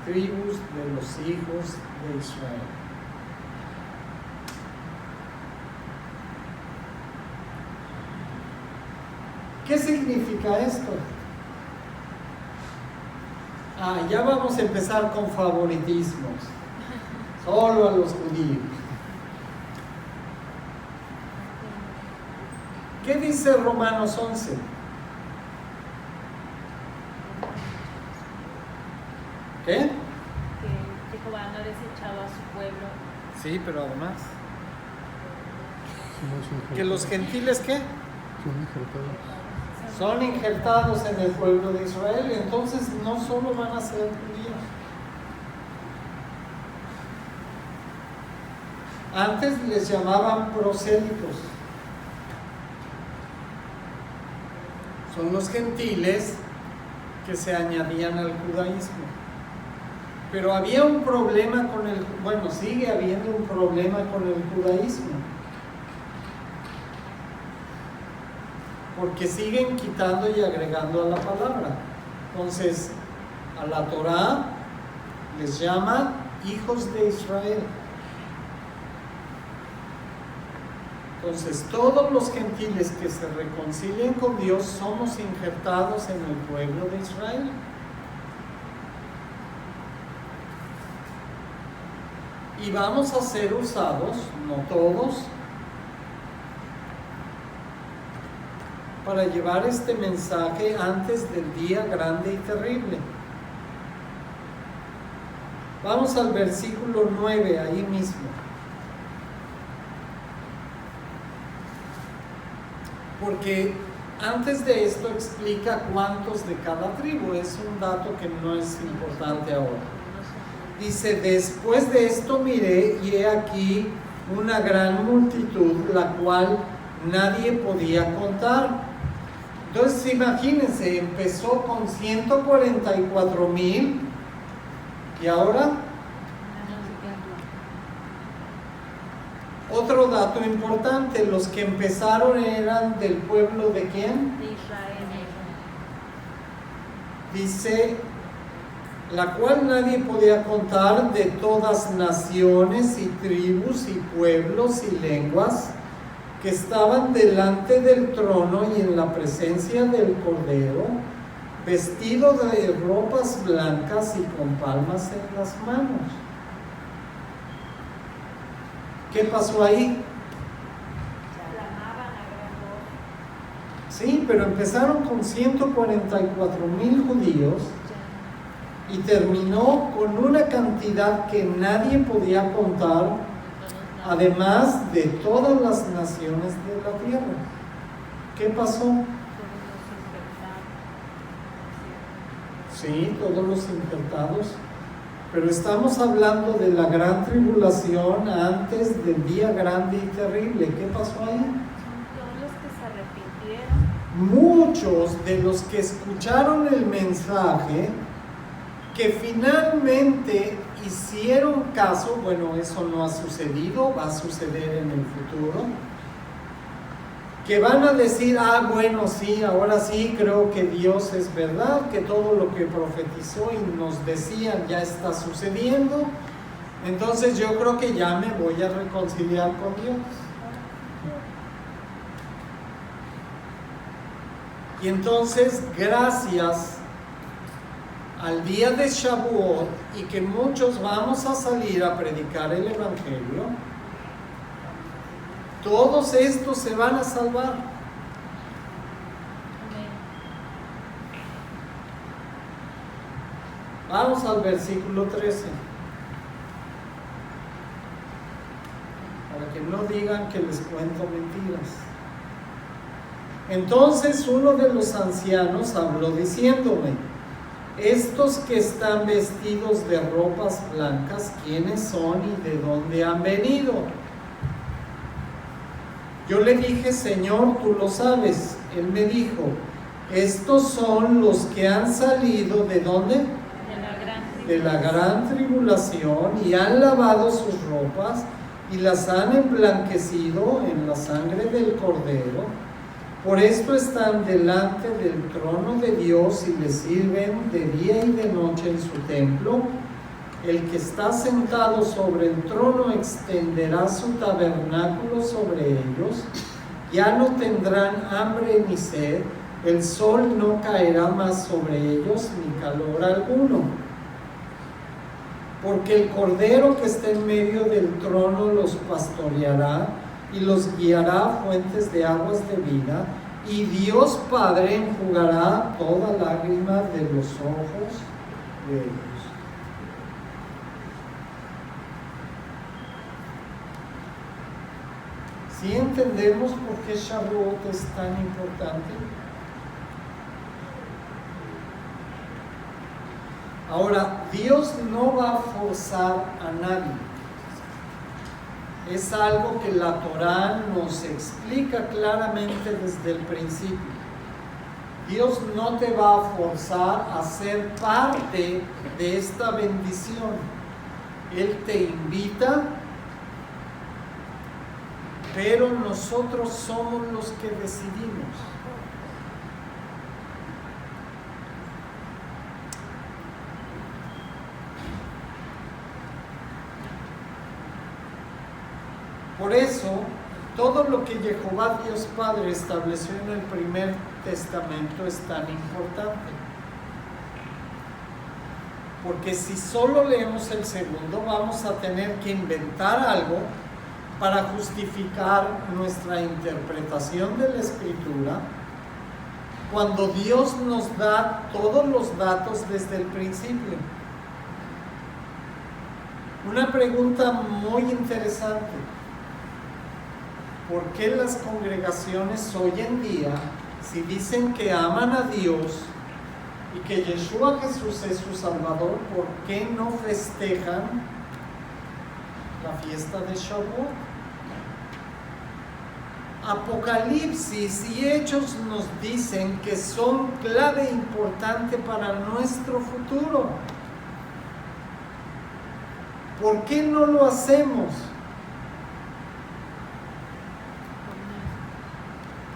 tribus de los hijos de Israel. ¿Qué significa esto? Ya vamos a empezar con favoritismos. Solo a los judíos. ¿Qué dice Romanos 11? ¿Qué? Que Jehová no ha desechado a su pueblo. Sí, pero además, No que los gentiles, ¿qué? son injertados. Son injertados en el pueblo de Israel, entonces no solo van a ser judíos. Antes les llamaban prosélitos. Son los gentiles que se añadían al judaísmo. Pero había un problema con sigue habiendo un problema con el judaísmo. Porque siguen quitando y agregando a la palabra. Entonces, a la Torá les llama hijos de Israel. Entonces, todos los gentiles que se reconcilien con Dios somos injertados en el pueblo de Israel. Y vamos a ser usados, no todos, para llevar este mensaje antes del día grande y terrible. Vamos al versículo 9, ahí mismo. Porque antes de esto explica cuántos de cada tribu. Es un dato que no es importante ahora. Dice: después de esto miré, y he aquí una gran multitud, la cual nadie podía contar. Entonces imagínense, empezó con 144,000 y ahora Otro dato importante, los que empezaron eran del pueblo de ¿quién? De Israel. Dice, la cual nadie podía contar, de todas naciones y tribus y pueblos y lenguas que estaban delante del trono y en la presencia del Cordero, vestidos de ropas blancas y con palmas en las manos. ¿Qué pasó ahí? Clamaban a gran voz. Sí, pero empezaron con 144,000 judíos y terminó con una cantidad que nadie podía contar, además de todas las naciones de la tierra. ¿Qué pasó? Sí, todos los injertados. Pero estamos hablando de la gran tribulación antes del día grande y terrible. ¿Qué pasó ahí? Todos los que se arrepintieron. Muchos de los que escucharon el mensaje, que finalmente hicieron caso, bueno, eso no ha sucedido, va a suceder en el futuro, que van a decir, bueno, sí, ahora sí creo que Dios es verdad, que todo lo que profetizó y nos decían ya está sucediendo, entonces yo creo que ya me voy a reconciliar con Dios. Y entonces, gracias al día de Shavuot y que muchos vamos a salir a predicar el Evangelio, todos estos se van a salvar. Amén. Vamos al versículo 13. Para que no digan que les cuento mentiras. Entonces uno de los ancianos habló diciéndome: estos que están vestidos de ropas blancas, ¿quiénes son y de dónde han venido? Yo le dije: Señor, tú lo sabes. Él me dijo: estos son los que han salido ¿de dónde? De la gran tribulación, y han lavado sus ropas y las han emblanquecido en la sangre del Cordero. Por esto están delante del trono de Dios y le sirven de día y de noche en su templo. El que está sentado sobre el trono extenderá su tabernáculo sobre ellos. Ya no tendrán hambre ni sed, el sol no caerá más sobre ellos, ni calor alguno. Porque el Cordero que está en medio del trono los pastoreará y los guiará a fuentes de aguas de vida, y Dios Padre enjugará toda lágrima de los ojos de ellos. ¿Sí entendemos por qué Shavuot es tan importante? Ahora, Dios no va a forzar a nadie. Es algo que la Torá nos explica claramente desde el principio. Dios no te va a forzar a ser parte de esta bendición. Él te invita, pero nosotros somos los que decidimos. Por eso, todo lo que Jehová Dios Padre estableció en el primer testamento es tan importante. Porque si solo leemos el segundo, vamos a tener que inventar algo para justificar nuestra interpretación de la Escritura, cuando Dios nos da todos los datos desde el principio. Una pregunta muy interesante: ¿por qué las congregaciones hoy en día, si dicen que aman a Dios y que Yeshua Jesús es su Salvador, por qué no festejan la fiesta de Shavuot? Apocalipsis y Hechos nos dicen que son clave importante para nuestro futuro. ¿Por qué no lo hacemos?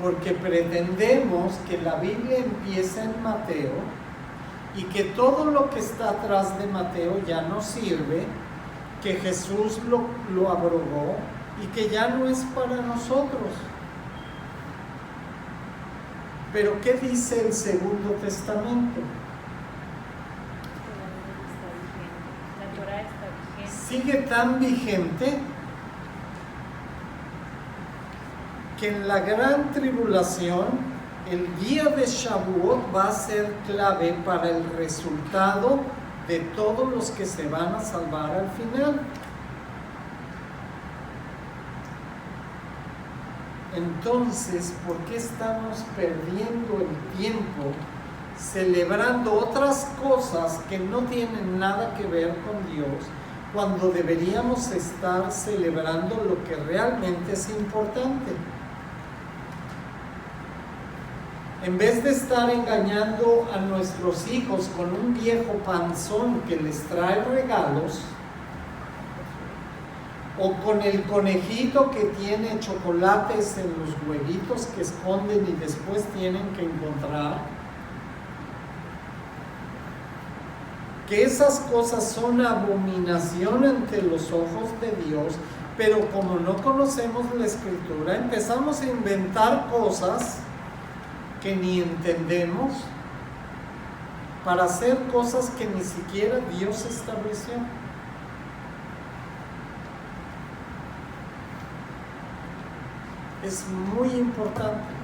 porque pretendemos que la Biblia empieza en Mateo y que todo lo que está atrás de Mateo ya no sirve, que Jesús lo abrogó y que ya no es para nosotros. Pero ¿qué dice el Segundo Testamento? La Torá está vigente. Sigue tan vigente que en la gran tribulación el día de Shavuot va a ser clave para el resultado de todos los que se van a salvar al final. Entonces, ¿por qué estamos perdiendo el tiempo celebrando otras cosas que no tienen nada que ver con Dios, cuando deberíamos estar celebrando lo que realmente es importante? En vez de estar engañando a nuestros hijos con un viejo panzón que les trae regalos, o con el conejito que tiene chocolates en los huevitos que esconden y después tienen que encontrar, que esas cosas son abominación ante los ojos de Dios, pero como no conocemos la Escritura, empezamos a inventar cosas que ni entendemos para hacer cosas que ni siquiera Dios estableció. Es muy importante.